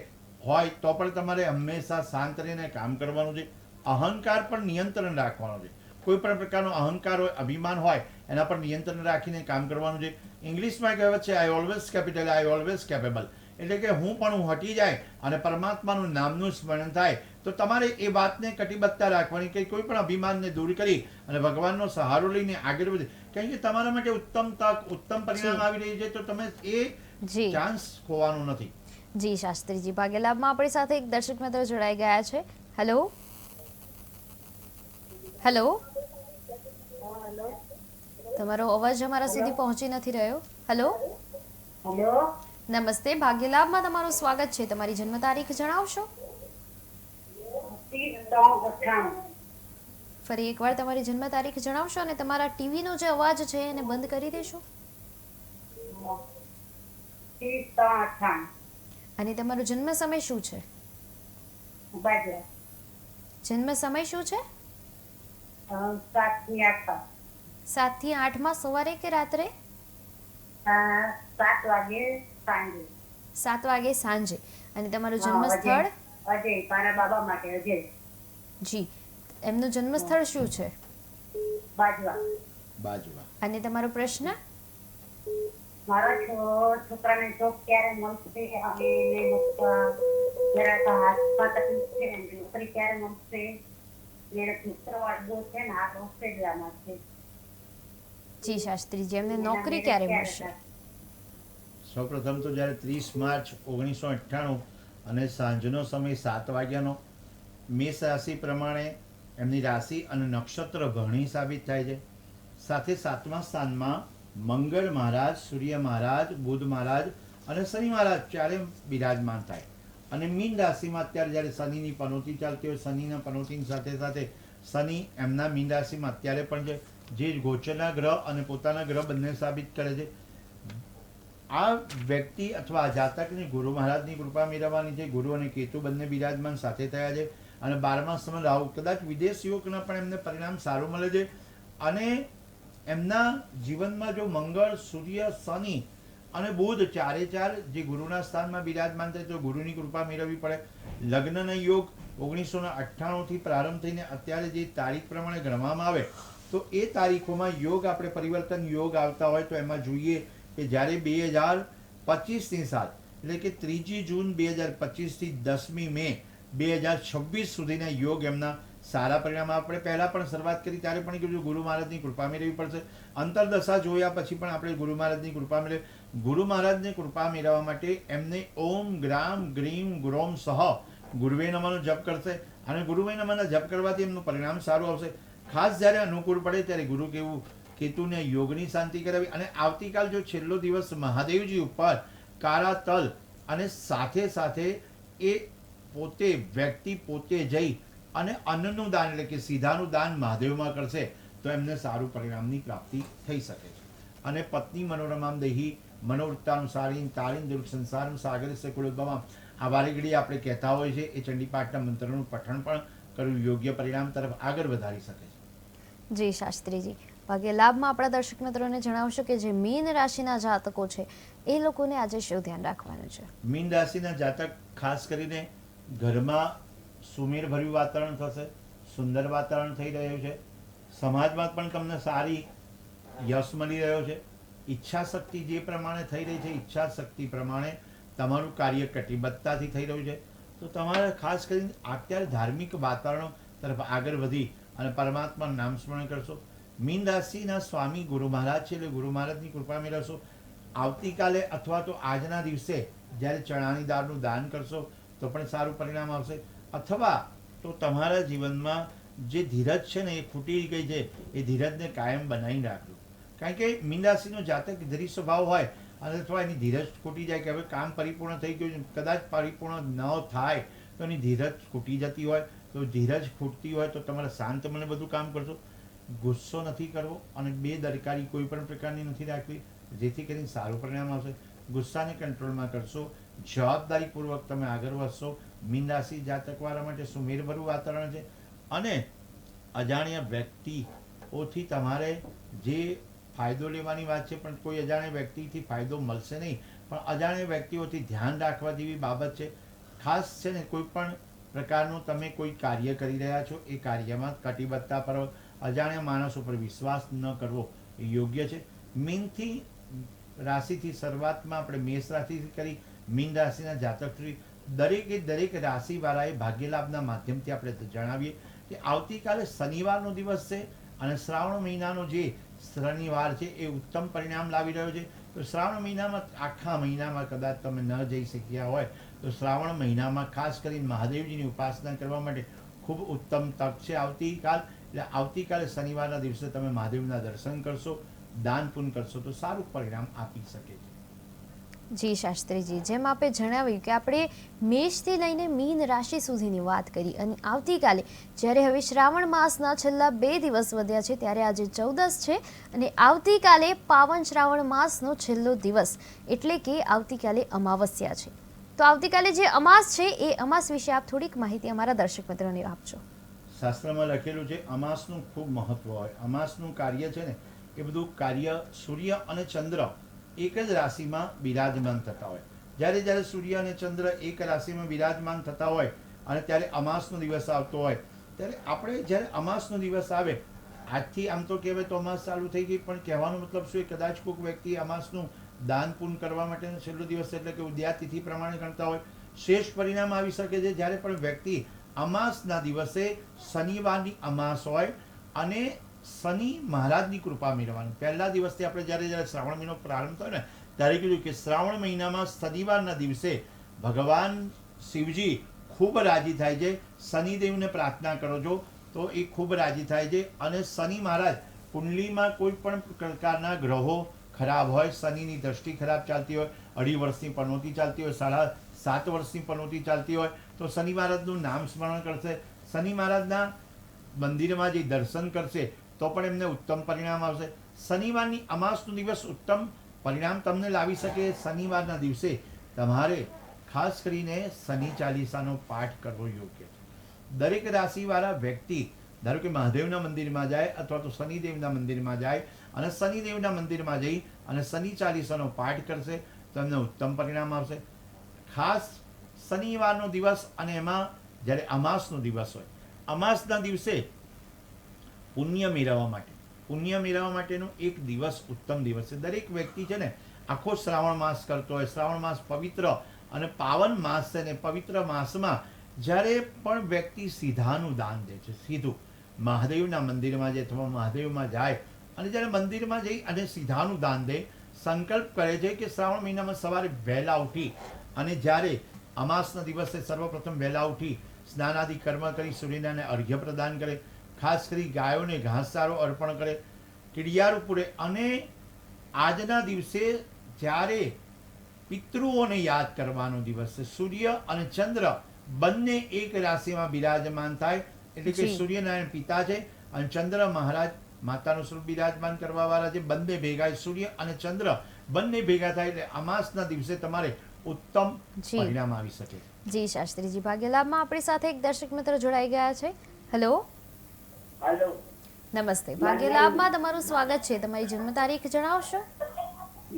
હોય તો પણ તમારે હંમેશા શાંત રહીને કામ કરવાનું છે. અહંકાર પર નિયંત્રણ રાખવાનું છે. કોઈ પણ પ્રકારનો અહંકાર હોય, અભિમાન હોય, એના પર નિયંત્રણ રાખીને કામ કરવાનું છે. ઇંગ્લિશમાં કહેવત છે I always capital, I always capable. એટલે કે હું પણ હટી જાય અને પરમાત્માનું નામનું સ્મરણ થાય તો તમારે એ વાતને કટિબદ્ધતા રાખવાની કે કોઈ પણ અભિમાનને દૂર કરી અને ભગવાનનો સહારો લઈને આગળ વધે. કારણ કે તમારા માટે ઉત્તમ તક, ઉત્તમ પરિણામ આવી રહી છે, તો તમે એ ચાન્સ ખોવાનો નથી. જી શાસ્ત્રીજી, ભાગ્યલાભમાં આપણી સાથે એક દર્શક મિત્ર જોડાઈ ગયા છે. હેલો હેલો, તમારો અવાજ અમારા સુધી પહોંચી નથી રહ્યો. હેલો હેલો, નમસ્તે, ભાગ્યલાભમાં તમારું સ્વાગત છે. તમારી જન્મ તારીખ જણાવશો? 30/98. ફરી એકવાર તમારી જન્મ તારીખ જણાવશો અને તમારા ટીવીનો જે અવાજ છે એને બંધ કરી દેશો. 30/98. અને તમારો જન્મ સમય શું છે? બાજરા. જન્મ સમય શું છે? 7 થી 8. 7 થી 8 માં સવારે કે રાત્રે? 7 વાગે સાંજે. 7 વાગે સાંજે. અને તમારું જન્મ સ્થળ? અજય, મારા બાબા માટે અજય. જી, એમનું જન્મ સ્થળ શું છે? બાજવા. બાજવા. અને તમારો પ્રશ્ન? મારા છોકરાને જોબ ક્યારે મળશે અને જરાક હાથમાં તકલીફ છે, નોકરી ક્યારે મળશે? મેરે શુક્રવારનો છે ને, આ ઓસ્ટ્રેલિયામાં છે. જી શાસ્ત્રીજી, એમને નોકરી ક્યારે મળશે? સૌપ્રથમ તો જ્યારે 30 માર્ચ 1998 અને સાંજનો સમય 7 વાગ્યાનો મેષ રાશિ પ્રમાણે એમની રાશિ અને નક્ષત્ર ઘણી સાબિત થાય છે. સાથે 7મા સ્થાનમાં મંગળ મહારાજ, સૂર્ય મહારાજ, બુધ મહારાજ અને શનિ મહારાજ ચારે બિરાજમાન થાય. અને મીન રાશિમાં અત્યારે જ્યારે શનિની પનોતી ચાલતી હોય, શનિના પનોતીની સાથે સાથે શનિ એમના મીન રાશિમાં અત્યારે પણ છે, જે ગોચરના ગ્રહ અને પોતાના ગ્રહ બંને સાબિત કરે છે. આ વ્યક્તિ અથવા આ જાતકને ગુરુ મહારાજની કૃપા મેળવવાની છે. ગુરુ અને કેતુ બંને બિરાજમાન સાથે થયા છે. અને 12મા સ્થાનમાં રાહુ, કદાચ વિદેશ યુવકના પણ એમને પરિણામ સારું મળે છે. અને એમના જીવનમાં જો મંગળ, સૂર્ય, શનિ અને બુધ ચારે ચાર જે ગુરુના સ્થાનમાં બિરાજમાન થાય તો ગુરુની કૃપા મેળવવી પડે. લગ્નના યોગ 1998 થી પ્રારંભ થઈને અત્યારે જે તારીખ પ્રમાણે ગણવામાં આવે તો એ તારીખોમાં યોગ આપણે પરિવર્તન યોગ આવતા હોય તો એમાં જોઈએ કે જ્યારે 2025ની સાલ એટલે કે 3જી જૂન 2025 થી 10મી મે 2026 સુધીના યોગ એમના સારા પરિણામ. આપણે પહેલાં પણ શરૂઆત કરી ત્યારે પણ કીધું ગુરુ મહારાજની કૃપા મેળવવી પડશે. અંતરદશા જોયા પછી પણ આપણે ગુરુ મહારાજની કૃપા મેળવી. ગુરુ મહારાજની કૃપા મેળવવા માટે એમને ઓમ ગ્રામ ગ્રીમ ગ્રોમ સહ ગુરુવે નમઃનો જપ કરશે અને ગુરુવે નમઃના જપ કરવાથી એમનું પરિણામ સારું આવશે. ખાસ જ્યારે અનુકૂળ પડે ત્યારે ગુરુ કેવું કેતુને યોગની શાંતિ કરાવી. અને આવતીકાલ જો છેલ્લો દિવસ મહાદેવજી ઉપર કાળા તલ અને સાથે સાથે એ પોતે વ્યક્તિ પોતે જઈ અને અન્નનું દાન એટલે કે સીધાનું દાન મહાદેવમાં કરશે તો એમને સારું પરિણામની પ્રાપ્તિ થઈ શકે છે. અને પત્ની મનોરમામ દેહી મનોવૃત્તાનુસારી તારીન દુર્ગ સંસારમ સાગરસ્ય કુળોદ્ભવમ આ વારે ઘડી આપણે કહેતા હોય છે. એ ચંડીપાઠના મંત્રનું પઠન પણ કરવું યોગ્ય પરિણામ તરફ આગળ વધારી શકે છે. જી શાસ્ત્રીજી, ભાગ્ય લાભમાં આપણા દર્શક મિત્રોને જણાવશો કે જે મીન રાશિના જાતકો છે એ લોકોને આજે શું ધ્યાન રાખવાનું છે? મીન રાશિના જાતક ખાસ કરીને ઘરમાં સુમેળભર્યું વાતાવરણ થશે, સુંદર વાતાવરણ થઈ રહ્યું છે. સમાજમાં પણ તમને સારી યશ મળી રહ્યો છે. ઈચ્છા શક્તિ જે પ્રમાણે થઈ રહી છે, ઈચ્છા શક્તિ પ્રમાણે તમારું કાર્ય કટિબદ્ધતાથી થઈ રહ્યું છે. તો તમારે ખાસ કરીને અત્યારે ધાર્મિક વાતાવરણ તરફ આગળ વધી અને પરમાત્માનું નામ સ્મરણ કરશો. મીન રાશિના સ્વામી ગુરુ મહારાજ છે એટલે ગુરુ મહારાજની કૃપા મેળવશો. આવતીકાલે અથવા તો આજના દિવસે જ્યારે ચણાની દાળનું દાન કરશો તો પણ સારું પરિણામ આવશે. અથવા તો તમારા જીવનમાં જે ધીરજ છે ને એ ખૂટી ગઈ છે એ ધીરજને કાયમ બનાવી રાખજો. કારણ કે મીન રાશિનો જાતક ધીરી સ્વભાવ હોય અને અથવા એની ધીરજ ખૂટી જાય કે હવે કામ પરિપૂર્ણ થઈ ગયું છે, કદાચ પરિપૂર્ણ ન થાય તો એની ધીરજ ખૂટી જતી હોય તો ધીરજ ખૂટતી હોય તો તમારે શાંત મને બધું કામ કરશો. ગુસ્સો નથી કરવો અને બેદરકારી કોઈ પણ પ્રકારની નથી રાખવી, જેથી કરીને સારું પરિણામ આવશે. ગુસ્સાને કંટ્રોલમાં કરશો, જવાબદારીપૂર્વક તમે આગળ વધશો. મીન રાશિ જાતકવાળા માટે સુમેરભર્યું વાતાવરણ છે અને અજાણ્યા વ્યક્તિઓથી તમારે જે ફાયદો લેવાની વાત છે, પણ કોઈ અજાણ્યા વ્યક્તિથી ફાયદો મળશે નહીં. પણ અજાણ્યા વ્યક્તિઓથી ધ્યાન રાખવા જેવી બાબત છે. ખાસ છે ને, કોઈ પણ પ્રકારનું તમે કોઈ કાર્ય કરી રહ્યા છો એ કાર્યમાં કટિબદ્ધતા પર, અજાણ્યા માણસ ઉપર વિશ્વાસ ન કરવો એ યોગ્ય છે. મીનથી રાશિથી શરૂઆતમાં આપણે મેષ રાશિથી કરી મીન રાશિના જાતક સુધી દરેક રાશિવાળાએ ભાગ્યલાભના માધ્યમથી આપણે જણાવીએ કે આવતીકાલે શનિવારનો દિવસ છે અને શ્રાવણ મહિનાનો જે શનિવાર છે એ ઉત્તમ પરિણામ લાવી રહ્યો છે. તો શ્રાવણ મહિનામાં આખા મહિનામાં કદાચ તમે ન જઈ શક્યા હોય તો શ્રાવણ મહિનામાં ખાસ કરીને મહાદેવજીની ઉપાસના કરવા માટે ખૂબ ઉત્તમ તક છે આવતીકાલ. એટલે આવતીકાલે શનિવારના દિવસે તમે મહાદેવના દર્શન કરશો, દાન પુણ્ય કરશો તો સારું પરિણામ આપી શકે છે. જી શાસ્ત્રીજી, જેમ આપે જણાવ્યું કે આપણે મેષથી લઈને મીન રાશિ સુધીની વાત કરી અને આવતીકાલે જ્યારે હવે શ્રાવણ માસના છેલ્લા 2 દિવસ વધ્યા છે ત્યારે આજે 14 છે અને આવતીકાલે પાવન શ્રાવણ માસનો છેલ્લો દિવસ એટલે કે આવતીકાલે અમાવસ્યા છે. તો આવતીકાલે જે અમાસ છે એ અમાસ વિશે આપ થોડીક માહિતી અમારા દર્શક મિત્રોને આપજો. શાસ્ત્રમાં લખેલું છે અમાસનું ખૂબ મહત્વ હોય. અમાસનું કાર્ય છે ને એ બધું કાર્ય સૂર્ય અને ચંદ્ર એક જ રાશિમાં બિરાજમાન થતા હોય. જ્યારે સૂર્ય અને ચંદ્ર એક રાશિમાં બિરાજમાન થતા હોય અને ત્યારે અમાસનો દિવસ આવતો હોય ત્યારે આપણે જ્યારે અમાસનો દિવસ આવે, આજથી આમ તો કહેવાય તો અમાસ ચાલુ થઈ ગઈ, પણ કહેવાનો મતલબ શું, કદાચ કોઈક વ્યક્તિ અમાસનું દાન પુણ્ય કરવા માટેનો છેલ્લો દિવસ એટલે કે ઉદ્યાતિથિ પ્રમાણે ગણતા હોય, શ્રેષ્ઠ પરિણામ આવી શકે છે. જ્યારે પણ વ્યક્તિ અમાસના દિવસે શનિવારની અમાસ હોય અને શનિ મહારાજની કૃપા મેળવવાની, પહેલા દિવસથી આપણે જ્યારે શ્રાવણ મહિનો પ્રારંભ થયો ને ત્યારે કીધું કે શ્રાવણ મહિનામાં શનિવારના દિવસે ભગવાન શિવજી ખૂબ રાજી થાય છે. શનિદેવને પ્રાર્થના કરો છો તો એ ખૂબ રાજી થાય છે અને શનિ મહારાજ કુંડલીમાં કોઈ પણ પ્રકારના ગ્રહો ખરાબ હોય, શનિની દ્રષ્ટિ ખરાબ ચાલતી હોય, 2.5 વર્ષની પનોતી ચાલતી હોય, 7.5 વર્ષની પનોતી ચાલતી હોય તો શનિ મહારાજનું નામ સ્મરણ કરશે, શનિ મહારાજના મંદિરમાં જઈ દર્શન કરશે તો પણ એમને ઉત્તમ પરિણામ આવશે. શનિવારની અમાસનો દિવસ ઉત્તમ પરિણામ તમને લાવી શકે. શનિવારના દિવસે તમારે ખાસ કરીને શનિ ચાલીસાનો પાઠ કરવો યોગ્ય છે. દરેક રાશિવાળા વ્યક્તિ ધારો કે મહાદેવના મંદિરમાં જાય અથવા તો શનિદેવના મંદિરમાં જાય અને શનિદેવના મંદિરમાં જઈ અને શનિ ચાલીસાનો પાઠ કરશે તો એમને ઉત્તમ પરિણામ આવશે. ખાસ શનિવારનો દિવસ અને એમાં જ્યારે અમાસનો દિવસ હોય, અમાસના દિવસે પુણ્ય મેળવવા માટેનો એક દિવસ ઉત્તમ દિવસ છે. દરેક વ્યક્તિ છે ને આખો શ્રાવણ માસ કરતો હોય, શ્રાવણ માસ પવિત્ર અને પાવન માસ છે ને પવિત્ર માસમાં જ્યારે પણ વ્યક્તિ સીધાનું દાન દે છે, સીધું મહાદેવના મંદિરમાં જાય અથવા મહાદેવમાં જાય અને જ્યારે મંદિરમાં જઈ અને સીધાનું દાન દે, સંકલ્પ કરે છે કે શ્રાવણ મહિનામાં સવારે વહેલા ઉઠી અને જ્યારે અમાસના દિવસે સર્વપ્રથમ વહેલા ઉઠી સ્નાનાદિ કર્મ કરી સૂર્યનારાયણને અર્ઘ્ય પ્રદાન કરે, ખાસ કરી ગાયોને ઘાસચારો અર્પણ કરે, કીડિયારું પૂરે અને આજના દિવસે જ્યારે પિતૃઓને યાદ કરવાનો દિવસ છે, સૂર્ય અને ચંદ્ર બંને એક રાશિમાં બિરાજમાન થાય એટલે કે સૂર્યનારાયણ પિતા છે અને ચંદ્ર મહારાજ માતાનું સ્વરૂપ બિરાજમાન કરવા વાળા છે. બંને ભેગા સૂર્ય અને ચંદ્ર બંને ભેગા થાય એટલે અમાસના દિવસે તમારે ઉત્તમ પરિણામ આવી શકે. જી શાસ્ત્રીજી, ભાગ્યલાભમાં આપણી સાથે એક દર્શક મિત્ર જોડાઈ ગયા છે. હેલો. હેલો, નમસ્તે. ભાગ્યલાભમાં તમારું સ્વાગત છે. તમારી જન્મ તારીખ જણાવશો?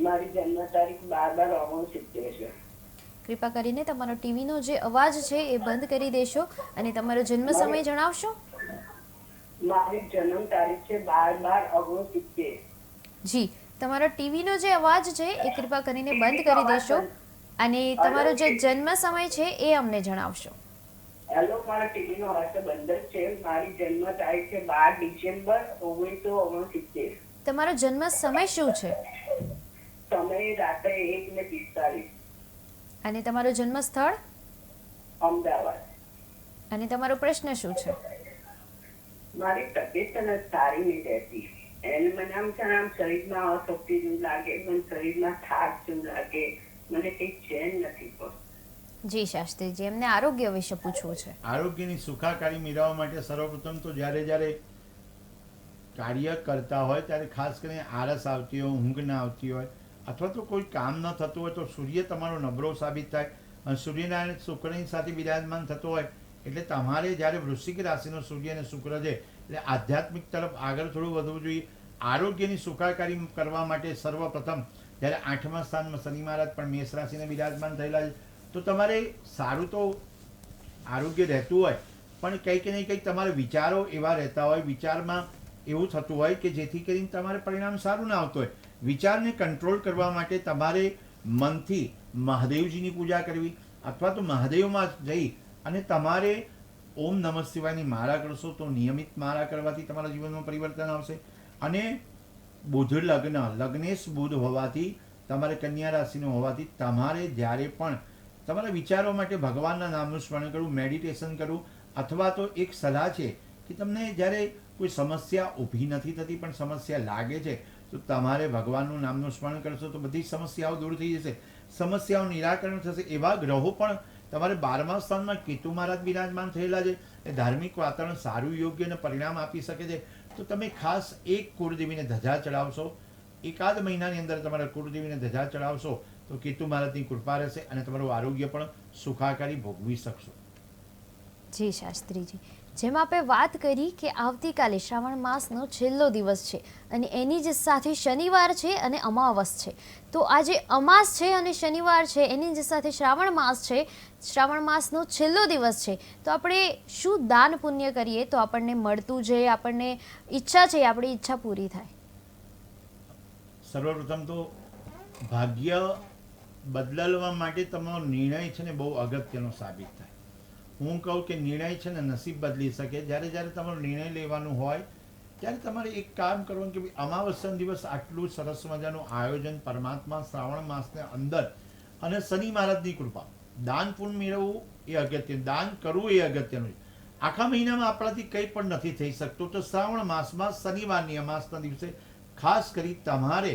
મારી જન્મ તારીખ 12/9/70 છે. કૃપા કરીને તમારો ટીવીનો જે અવાજ છે એ બંધ કરી દેશો અને તમારો જન્મ સમય જણાવશો? મારી જન્મ તારીખ છે 12/9/70. જી, તમારો ટીવીનો જે અવાજ છે એ કૃપા કરીને બંધ કરી દેશો અને તમારો જે જન્મ સમય છે એ અમને જણાવશો. હેલો, મારા ટીવીનો અવાજ તો બંધ જ છે. મારી જન્મ તારીખ છે 12 ડિસેમ્બર 1969. તમારો જન્મ સમય શું છે? સમય રાત્રે 1:45. અને તમારો જન્મ સ્થળ? અમદાવાદ. અને તમારો પ્રશ્ન શું છે? મારી તબિયત તને સારી નહીં રહેતી. એને મને આમ છે આમ શરીરમાં અશક્તિ જેવું લાગે, મને શરીરમાં થાક જેવું લાગે, મને કંઈ ચેન નથી પડતું. જી શાસ્ત્રીજી, એમને આરોગ્ય વિશે પૂછવું છે. આરોગ્યની સુખાકારી મેળવવા માટે સર્વપ્રથમ તો જ્યારે કાર્ય કરતા હોય ત્યારે ખાસ કરીને આળસ આવતી હોય, ઊંઘ ના આવતી હોય, અથવા તો કોઈ કામ ન થતું હોય તો સૂર્ય તમારો નબળો સાબિત થાય. અને સૂર્યનારાયણ શુક્રની સાથે બિરાજમાન થતો હોય એટલે તમારે જ્યારે વૃશ્ચિક રાશિનો સૂર્ય અને શુક્ર છે એટલે આધ્યાત્મિક તરફ આગળ થોડું વધવું જોઈએ. આરોગ્યની સુખાકારી કરવા માટે સર્વપ્રથમ જ્યારે 8મા સ્થાનમાં શનિ મહારાજ પણ મેષ રાશિને બિરાજમાન થયેલા છે તો તમારે સારું તો આરોગ્ય રહેતું હોય પણ કંઈક ને કંઈક તમારે વિચારો એવા રહેતા હોય, વિચારમાં એવું થતું હોય કે જેથી કરીને તમારે પરિણામ સારું ના આવતું હોય. વિચારને કંટ્રોલ કરવા માટે તમારે મનથી મહાદેવજીની પૂજા કરવી અથવા તો મહાદેવમાં જઈ અને તમારે ઓમ નમઃ શિવાયની માળા કરશો તો નિયમિત માળા કરવાથી તમારા જીવનમાં પરિવર્તન આવશે. અને બુધ લગ્નેશ બુધ હોવાથી તમારે કન્યા રાશિનો હોવાથી તમારે જ્યારે પણ તમારા વિચારો માટે ભગવાનના નામનું સ્મરણ કરવું, મેડિટેશન કરવું, અથવા તો એક સલાહ છે કે તમને જ્યારે કોઈ સમસ્યા ઊભી નથી થતી પણ સમસ્યા લાગે છે તો તમારે ભગવાનનું નામનું સ્મરણ કરશો તો બધી સમસ્યાઓ દૂર થઈ જશે, સમસ્યાઓ નિરાકરણ થશે. એવા ગ્રહો પણ તમારે 12મા સ્થાનમાં કેતુ મહારાજ બિરાજમાન થયેલા છે એ ધાર્મિક વાતાવરણ સારું, યોગ્ય અને પરિણામ આપી શકે છે. તો તમે ખાસ એક કુળદેવીને ધજા ચડાવશો, એકાદ મહિનાની અંદર તમારા કુળદેવીને ધજા ચડાવશો તો કેતુ મહારાજની કૃપા રહેશે અને તમારું આરોગ્ય પણ સુખાકારી ભોગવી શકશો. જી શાસ્ત્રીજી, જેમ આપણે વાત કરી કે આવતીકાલે શ્રાવણ માસનો છેલ્લો દિવસ છે અને એની જ સાથે શનિવાર છે અને અમાવસ છે. તો આજે અમાસ છે અને શનિવાર છે, એની જ સાથે શ્રાવણ માસ છે, શ્રાવણ માસનો છેલ્લો દિવસ છે. તો આપણે શું દાન પુણ્ય કરીએ તો આપણને મળતું જાય, આપણને ઈચ્છા છે આપણી ઈચ્છા પૂરી થાય? સર્વપ્રથમ તો ભાગ્ય બદલવા માટે તમારો નિર્ણય છે ને બહુ અગત્યનો સાબિત થાય. હું કહું કે નિર્ણય છે ને નસીબ બદલી શકે. જ્યારે તમારો નિર્ણય લેવાનું હોય ત્યારે તમારે એક કામ કરવાનું કે ભાઈ અમાવસ્યાનો દિવસ આટલું સરસ મજાનું આયોજન પરમાત્મા શ્રાવણ માસને અંદર અને શનિ મહારાજની કૃપા, દાન પુણ્ય મેળવવું એ અગત્યનું, દાન કરવું એ અગત્યનું છે. આખા મહિનામાં આપણાથી કંઈ પણ નથી થઈ શકતું તો શ્રાવણ માસમાં શનિવારની અમાસના દિવસે ખાસ કરી તમારે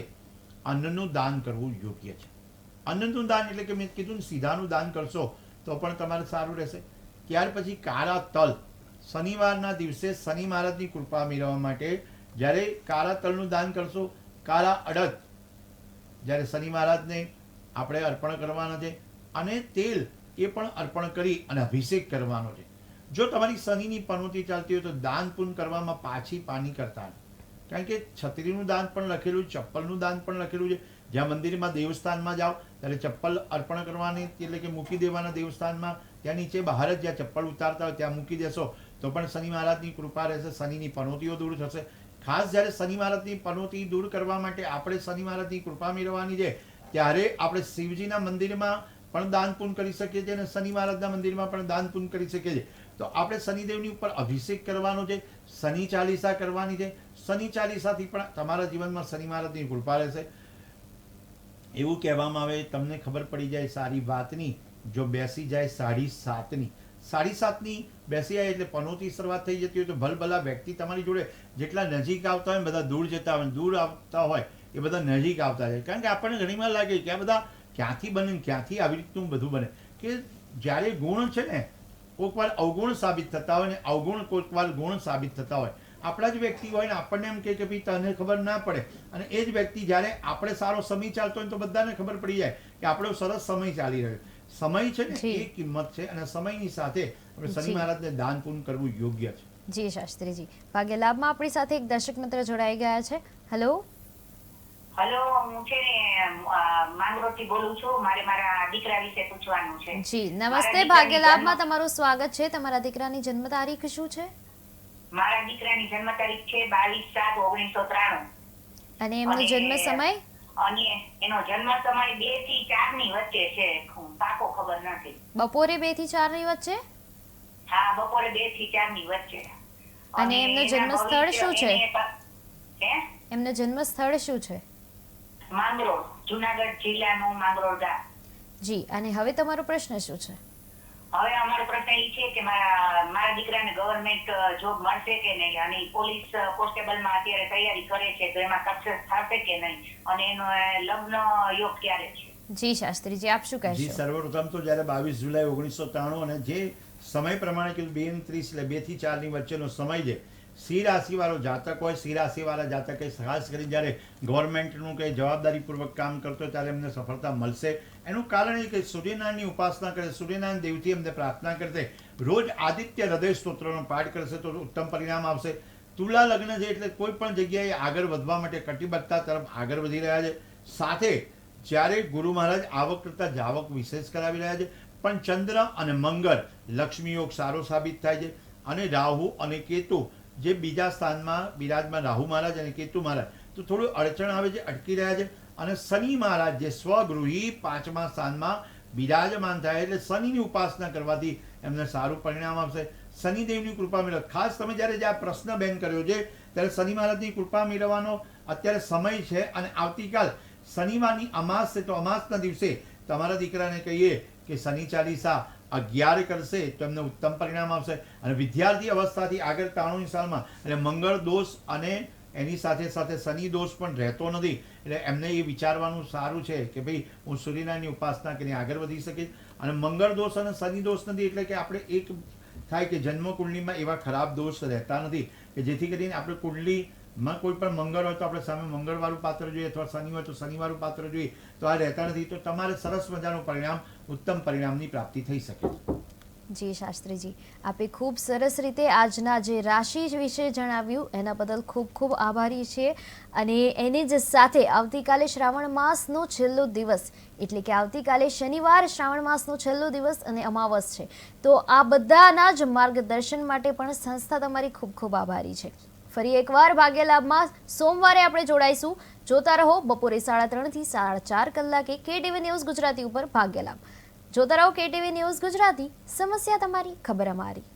અન્નનું દાન કરવું યોગ્ય છે. અન્નનું દાન એટલે કે મેં કીધું ને સીધાનું દાન કરશો તો પણ તમારે સારું રહેશે. ત્યાર પછી કાળા તલ, શનિવારના દિવસે શનિ મહારાજની કૃપા મેળવવા માટે જ્યારે કાળા તલનું દાન કરશો, કાળા અડદ જ્યારે શનિ મહારાજને આપણે અર્પણ કરવાના છે અને તેલ એ પણ અર્પણ કરી અને અભિષેક કરવાનો છે. જો તમારી શનિની પનોતી ચાલતી હોય તો દાન પુણ્ય કરવામાં પાછી પાની કરતા નથી. કારણ કે છત્રીનું દાન પણ લખેલું છે, ચપ્પલનું દાન પણ લખેલું છે. જ્યાં મંદિરમાં દેવસ્થાનમાં જાઓ ત્યારે ચપ્પલ અર્પણ કરવાની એટલે કે મૂકી દેવાના દેવસ્થાનમાં, ત્યાં નીચે બહાર જ જ્યાં ચપ્પલ ઉતારતા હોય ત્યાં મૂકી દેશો તો પણ શનિ મહારાજની કૃપા રહેશે, શનિની પનોતીઓ દૂર થશે. ખાસ જ્યારે શનિ મહારાજની પનોતી દૂર કરવા માટે આપણે શનિ મહારાજની કૃપા મેળવવાની છે ત્યારે આપણે શિવજીના મંદિરમાં પણ દાન પુણ્ય કરી શકીએ છીએ અને શનિ મહારાજના મંદિરમાં પણ દાન પુણ્ય કરી શકીએ છીએ. તો આપણે શનિદેવની ઉપર અભિષેક કરવાનો છે, શનિ ચાલીસા કરવાની છે. શનિ ચાલીસાથી પણ તમારા જીવનમાં શનિ મહારાજની કૃપા રહેશે. એવું કહેવામાં આવે તમને ખબર પડી જાય સારી વાતની જો બેસી જાય 7:30ની, 7:30ની બેસી જાય એટલે પનોતી શરૂઆત થઈ જતી હોય તો ભલભલા વ્યક્તિ તમારી જોડે જેટલા નજીક આવતા હોય બધા દૂર જતા હોય, દૂર આવતા હોય એ બધા નજીક આવતા જાય. કારણ કે આપણને ઘણીવાર લાગે કે આ બધા ક્યાંથી બને, ક્યાંથી આવી રીતનું બધું બને. કે જ્યારે ગુણ છે ને કોઈક વાર અવગુણ સાબિત થતા હોય ને અવગુણ કોઈક વાર ગુણ સાબિત થતા હોય. આપણા જ વ્યક્તિ હોય ને આપણને એમ કહે કે ભાઈ તને ખબર ના પડે અને એ જ વ્યક્તિ જ્યારે આપણે સારો સમય ચાલતો હોય તો બધાને ખબર પડી જાય કે આપણો સરસ સમય ચાલી રહ્યો. સમય છે ને એ કિંમત છે અને સમયની સાથે આપણે શનિ મહારાજને દાન પુણ્ય કરવું યોગ્ય છે. જી શાસ્ત્રીજી, ભાગ્ય લાભમાં આપણી સાથે એક દર્શક મિત્ર જોડાઈ ગયા છે. હેલો હેલો, હું છે ને માંગરોળથી બોલું છું. મારે મારા દીકરા વિશે પૂછવાનું છે. જી નમસ્તે, ભાગ્ય લાભમાં તમારું સ્વાગત છે. તમારા દીકરાની જન્મ તારીખ શું છે? મારા દીકરાની જન્મ તારીખ છે 22/7/1993 અને એમનો જન્મ સમય? અને એનો જન્મ સમય 2 થી 4 ની વચ્ચે છે. પાકો ખબર નથી. બપોરે 2 થી 4 ની વચ્ચે? હા, બપોરે 2 થી 4 ની વચ્ચે. અને એમનો જન્મ સ્થળ શું છે? હે? એમનો જન્મ સ્થળ શું છે? માંગરોળ, જુનાગઢ જિલ્લાનું માંગરોળ ગામ. જી, અને હવે તમારો પ્રશ્ન શું છે? હવે અમારો પ્રશ્ન એ છે કે મારા દીકરાને ગવર્મેન્ટ જોબ મળશે કે નહીં અને પોલીસ કોન્સ્ટેબલમાં અત્યારે તૈયારી કરે છે તો એમાં સક્સેસ થશે કે નહીં અને એનો લગ્ન યોગ ક્યારે છે? જી શાસ્ત્રીજી, આપ શું કહેશો? જી સર્વપ્રથમ તો જ્યારે 22 જુલાઈ 1993 અને જે સમય પ્રમાણે કીધું 2:30 એટલે 2 થી 4 ની વચ્ચેનો સમય છે સિંહ રાશિવાળો જાતક હોય, સિંહ રાશિવાળા જાતકે ખાસ કરી જ્યારે ગવર્મેન્ટનું કે જવાબદારીપૂર્વક કામ કરતો હોય ત્યારે એમને સફળતા મળશે. એનું કારણ એ કે સૂર્યનારાયણની ઉપાસના કરે, સૂર્યનારાયણ દેવથી એમને પ્રાર્થના કરશે, રોજ આદિત્ય હૃદય સ્તોત્રનો પાઠ કરશે તો ઉત્તમ પરિણામ આવશે. તુલા લગ્ન છે એટલે કોઈ પણ જગ્યાએ આગળ વધવા માટે કટિબદ્ધતા તરફ આગળ વધી રહ્યા છે. સાથે જ્યારે ગુરુ મહારાજ આવક કરતાં જાવક વિશેષ કરાવી રહ્યા છે, પણ ચંદ્ર અને મંગળ લક્ષ્મી યોગ સારો સાબિત થાય છે. અને રાહુ અને કેતુ જે બીજા સ્થાનમાં બિરાજમાન રાહુ મહારાજ અને કેતુ મહારાજ તો થોડું અડચણ આવે છે, અટકી રહ્યા છે. અને શનિ મહારાજ જે સ્વગૃહી 5મા સ્થાનમાં બિરાજમાન થાય એટલે શનિની ઉપાસના કરવાથી એમને સારું પરિણામ આવશે. શનિદેવની કૃપા મેળવો. ખાસ તમે જ્યારે જે આ પ્રશ્ન બેન કર્યો છે ત્યારે શનિ મહારાજની કૃપા મેળવવાનો અત્યારે સમય છે. અને આવતીકાલ શનિવારની અમાસ છે તો અમાસના દિવસે તમારા દીકરાને કહીએ કે શનિ ચાલીસા 11 કરશે તો એમને ઉત્તમ પરિણામ આવશે. અને વિદ્યાર્થી અવસ્થાથી આગળ 93 સાલમાં એટલે મંગળ દોષ અને એની સાથે સાથે શનિ દોષ પણ રહેતો નથી એટલે એમને એ વિચારવાનું સારું છે કે ભાઈ હું સૂર્યનારાયણની ઉપાસના કરીને આગળ વધી શકીશ. અને મંગળ દોષ અને શનિ દોષ નથી એટલે કે આપણે એક થાય કે જન્મ કુંડલીમાં એવા ખરાબ દોષ રહેતા નથી કે જેથી કરીને આપણે કુંડલીમાં કોઈ પણ મંગળ હોય તો આપણે સામે મંગળવાળું પાત્ર જોઈએ અથવા શનિ હોય તો શનિવાળું પાત્ર જોઈએ તો આ રહેતા નથી. તો તમારે સરસ મજાનું પરિણામ, ઉત્તમ પરિણામની પ્રાપ્તિ થઈ શકે. જી શાસ્ત્રીજી, આપે ખૂબ સરસ રીતે આજના જે રાશિ વિશે જણાવ્યું એના બદલ ખૂબ ખૂબ આભારી છીએ. અને એની જ સાથે આવતીકાલે શ્રાવણ માસનો છેલ્લો દિવસ એટલે કે આવતીકાલે શનિવાર શ્રાવણ માસનો છેલ્લો દિવસ અને અમાવસ છે, તો આ બધાના જ માર્ગદર્શન માટે પણ સંસ્થા તમારી ખૂબ ખૂબ આભારી છે. ફરી એકવાર ભાગ્યલાભમાં સોમવારે આપણે જોડાઈશું. જોતા રહો બપોરે 3:30 થી 4:30 કલાકે KTV ન્યૂઝ ગુજરાતી ઉપર ભાગ્યલાભ. જોતા રહો KTV ન્યૂઝ ગુજરાતી, સમસ્યા તમારી, ખબર અમારી.